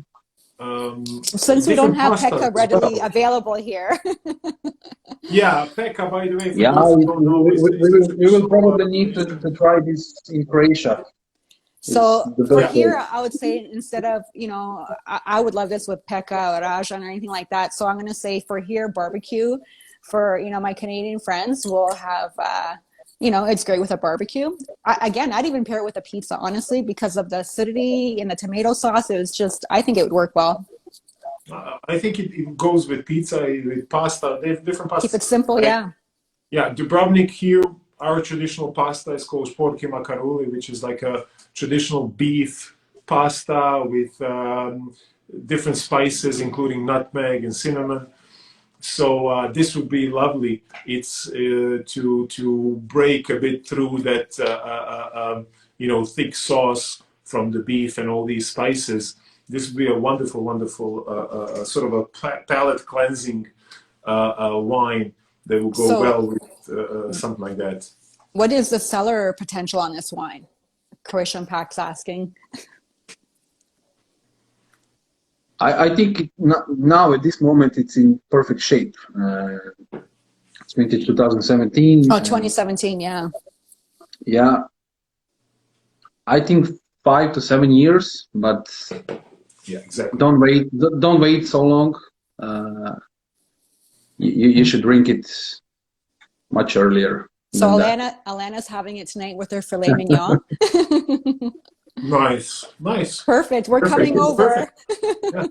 Since we don't have pekka readily available here. Yeah, pekka, by the way. We will probably need to try this in Croatia. So for here, I would say instead of, I would love this with pekka or rajan or anything like that. So I'm going to say for here, barbecue. For, my Canadian friends, we'll have, it's great with a barbecue. Again, I'd even pair it with a pizza, honestly, because of the acidity and the tomato sauce. It was just, I think it would work well. I think it goes with pizza, with pasta. They have different pastas. Keep it simple, yeah. Yeah, Dubrovnik here, our traditional pasta is called sporki makaruli, which is like a traditional beef pasta with different spices, including nutmeg and cinnamon. So this would be lovely. It's to break a bit through that thick sauce from the beef and all these spices. this would be a wonderful, wonderful sort of a palate cleansing wine that will go well with something like that. What is the cellar potential on this wine? Croatian Unpacked's asking. I think now at this moment it's in perfect shape. It's vintage 2017. Oh, 2017, yeah. Yeah. I think 5 to 7 years, but yeah, exactly. Don't wait so long. You should drink it much earlier. So Alana's having it tonight with her filet mignon. Nice. Perfect. We're coming over. Yeah.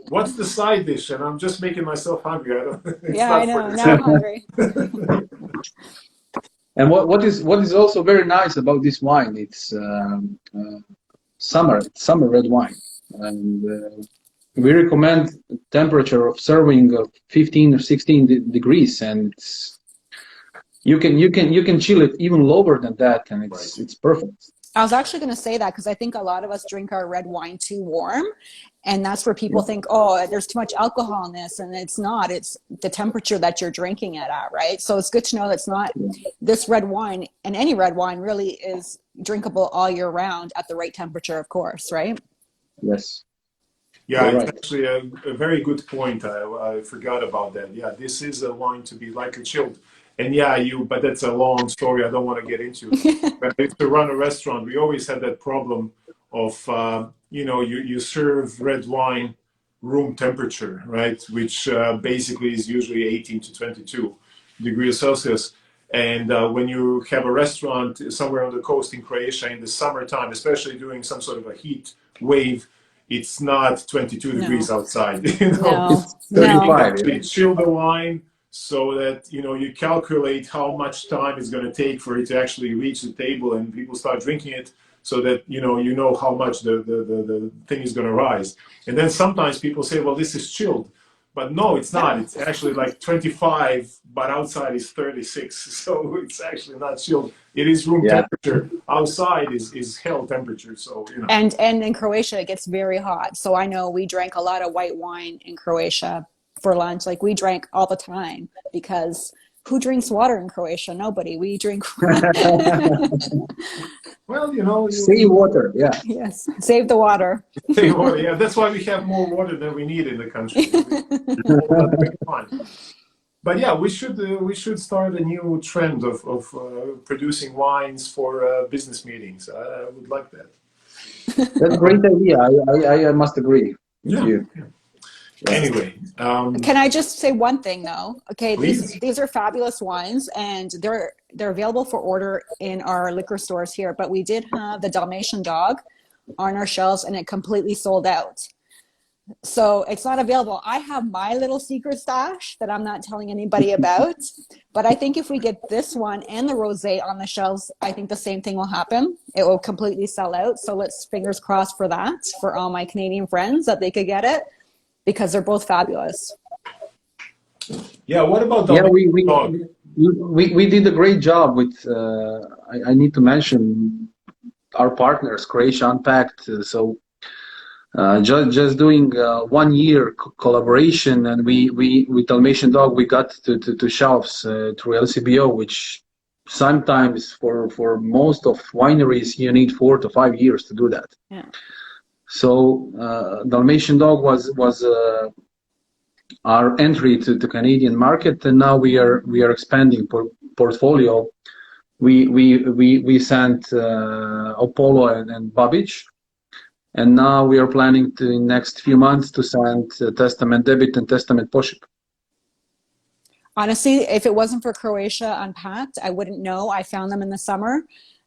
What's the side dish? And I'm just making myself hungry. I know. Now I'm hungry. And what is also very nice about this wine? It's summer red wine, and we recommend temperature of serving of 15 or 16 degrees, and you can chill it even lower than that, and it's perfect. I was actually going to say that because I think a lot of us drink our red wine too warm, and that's where people think, oh, there's too much alcohol in this, and it's not. It's the temperature that you're drinking it at, right? So it's good to know that's not this red wine, and any red wine really is drinkable all year round at the right temperature, of course, right? Yes. Yeah, it's actually a very good point. I forgot about that. Yeah, this is a wine to be lightly chilled. And but that's a long story I don't want to get into. But to run a restaurant, we always had that problem of, you serve red wine room temperature, right? Which basically is usually 18 to 22 degrees Celsius. And when you have a restaurant somewhere on the coast in Croatia in the summertime, especially during some sort of a heat wave, it's not 22 degrees outside. No. So you can actually chill the wine so that you calculate how much time it's going to take for it to actually reach the table and people start drinking it, so that you know how much the thing is going to rise. And then sometimes people say, well, this is chilled, but no, it's not. It's actually like 25, but outside is 36, so it's actually not chilled. It is room temperature. Outside is hell temperature. So And in Croatia it gets very hot. So I know we drank a lot of white wine in Croatia for lunch. Like we drank all the time, because who drinks water in Croatia? Nobody. We drink. Well, save water. Yeah. Yes, save the water. Save water. Yeah, that's why we have more water than we need in the country. But yeah, we should start a new trend of producing wines for business meetings. I would like that. That's a great idea. I must agree with you. Yeah. Anyway, can I just say one thing though? Okay, please. these are fabulous wines, and they're available for order in our liquor stores here. But we did have the Dalmatian dog on our shelves, and it completely sold out. So it's not available. I have my little secret stash that I'm not telling anybody about. But I think if we get this one and the rosé on the shelves, I think the same thing will happen. It will completely sell out. So let's fingers crossed for that, for all my Canadian friends, that they could get it, because they're both fabulous. Yeah, what about the dog? We did a great job with, I need to mention our partners, Croatia Unpacked. So just doing 1 year collaboration, and we with Dalmatian Dog, we got to shelves through LCBO, which sometimes for most of wineries, you need 4 to 5 years to do that. Yeah. So Dalmatian Dog was our entry to the Canadian market, and now we are expanding portfolio. We sent Opolo and Babic, and now we are planning to, in next few months, to send Testament Debit and Testament Poship. Honestly, if it wasn't for Croatia Unpacked, I wouldn't know. I found them in the summer.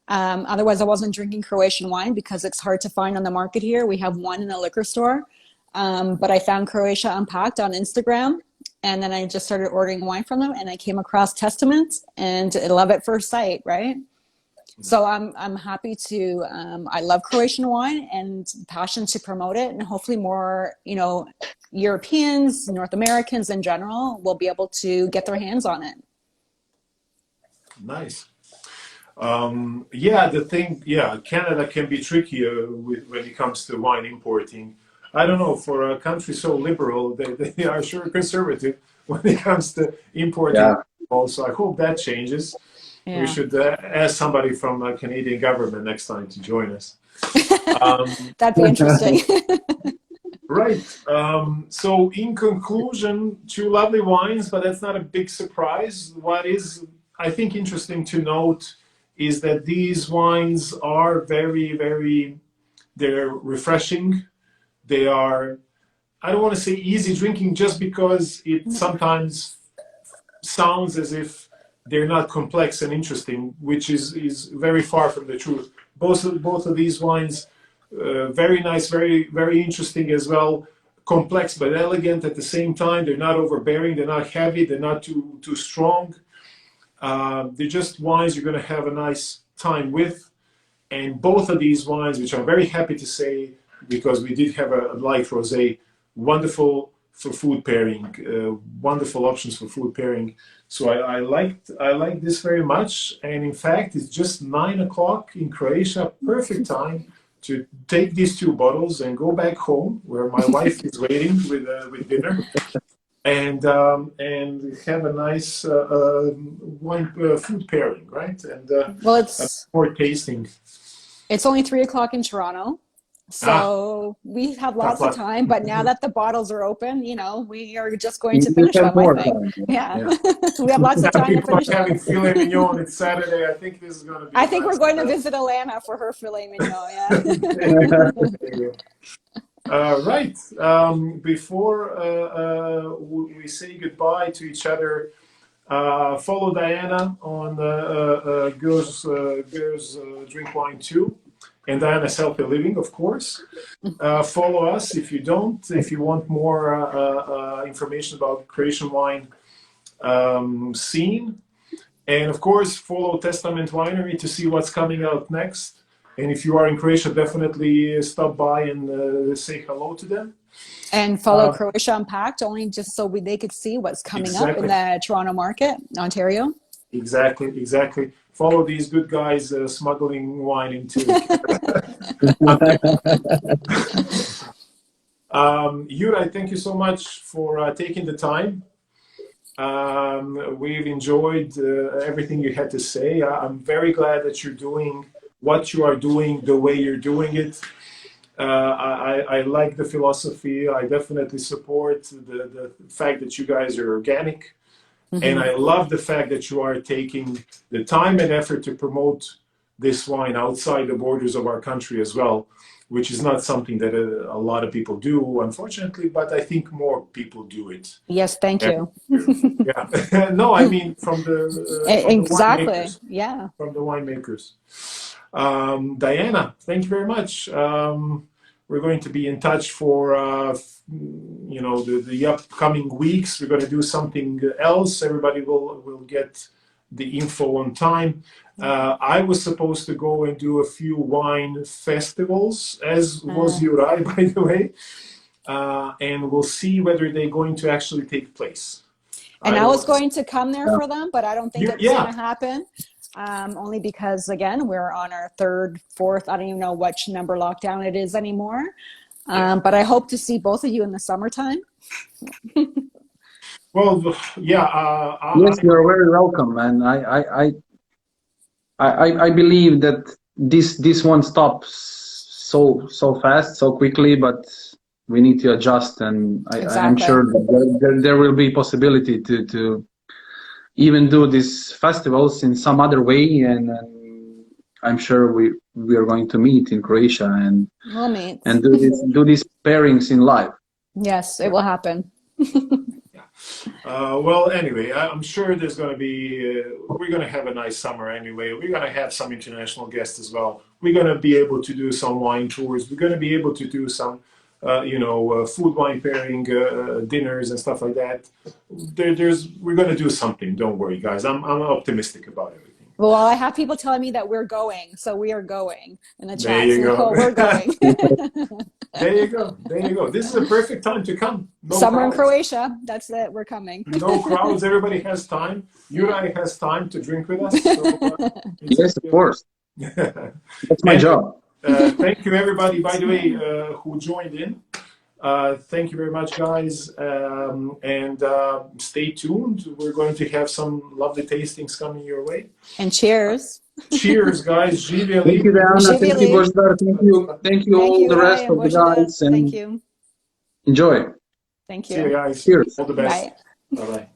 Otherwise, I wasn't drinking Croatian wine because it's hard to find on the market here. We have one in the liquor store. But I found Croatia Unpacked on Instagram, and then I just started ordering wine from them, and I came across Testament, and I love at first sight, right? So I'm happy to, I love Croatian wine and passion to promote it, and hopefully more, Europeans, North Americans in general will be able to get their hands on it. Nice. Canada can be trickier when it comes to wine importing. I don't know, for a country so liberal, they are sure conservative when it comes to importing alcohol. So I hope that changes. Yeah. We should ask somebody from the Canadian government next time to join us. That'd be interesting. Right. So in conclusion, two lovely wines, but that's not a big surprise. What is, I think, interesting to note is that these wines are very, very, they're refreshing. They are, I don't want to say easy drinking just because it sometimes sounds as if they're not complex and interesting, which is very far from the truth. Both of these wines, very nice, very, very interesting as well. Complex but elegant at the same time. They're not overbearing. They're not heavy. They're not too strong. They're just wines you're going to have a nice time with. And both of these wines, which I'm very happy to say, because we did have a light rosé, wonderful for food pairing, wonderful options for food pairing. So I like this very much. And in fact, it's just 9 o'clock in Croatia, perfect time to take these 2 bottles and go back home where my wife is waiting with dinner, and have a nice wine food pairing, right? And well, it's more tasting. It's only 3 o'clock in Toronto. So we have lots of time, but now that the bottles are open, you know, we are just going to finish them, I think. Yeah. We have lots of time to finish them. Having filet mignon, it's Saturday. I think this is going to be I think we're going to visit Alana for her filet mignon, right. Before we say goodbye to each other, follow Diana on Girls Drink Wine 2. And Diana's Healthy Living, of course. Follow us if you don't. If you want more information about Croatian wine scene. And of course, follow Testament Winery to see what's coming out next. And if you are in Croatia, definitely stop by and say hello to them. And follow Croatia Unpacked, only just so they could see what's coming up in the Toronto market, Ontario. Exactly. Follow these good guys smuggling wine into. Juraj, thank you so much for taking the time. We've enjoyed everything you had to say. I'm very glad that you're doing what you are doing the way you're doing it. I like the philosophy. I definitely support the fact that you guys are organic. Mm-hmm. And I love the fact that you are taking the time and effort to promote this wine outside the borders of our country as well, which is not something that a lot of people do, unfortunately, but I think more people do it. Yes, thank you. Yeah. No, I mean from the exactly. winemakers, yeah. From the winemakers. Diana, thank you very much. We're going to be in touch for the upcoming weeks. We're going to do something else. Everybody will get the info on time. I was supposed to go and do a few wine festivals, as was Juraj, by the way, and we'll see whether they're going to actually take place. And I was going to come there for them, but I don't think it's going to happen. Only because, again, we're on our 3rd, 4th, I don't even know which number lockdown it is anymore. But I hope to see both of you in the summertime. Well, yes, you're very welcome, and I believe that this won't stop so fast, so quickly, but we need to adjust, and I'm sure that there will be possibility to even do these festivals in some other way, and I'm sure we are going to meet in Croatia and we'll meet and do these pairings in live. Yes, it will happen. Well, anyway, I'm sure there's going to be, we're going to have a nice summer anyway. We're going to have some international guests as well. We're going to be able to do some wine tours. We're going to be able to do some, food wine pairing dinners and stuff like that. We're going to do something. Don't worry, guys. I'm optimistic about everything. Well, I have people telling me that we're going, so we are going in the chat. There you go. We're going. There you go. This is a perfect time to come. No Summer crowds. in Croatia. That's it. We're coming. No crowds. Everybody has time. Juraj has time to drink with us. So, yes, of course. That's my job. Thank you, everybody, by the way, who joined in. Thank you very much, guys, and stay tuned. We're going to have some lovely tastings coming your way. And cheers. Cheers, guys. Živjeli. Thank you, Diana. Thank you, Živjeli. Božidar. Thank you. Thank you Thank all you, the rest Ryan, of the Božidar. guys. And Thank you. enjoy. Thank See you, you. guys. Cheers. All the best. Bye. Bye-bye.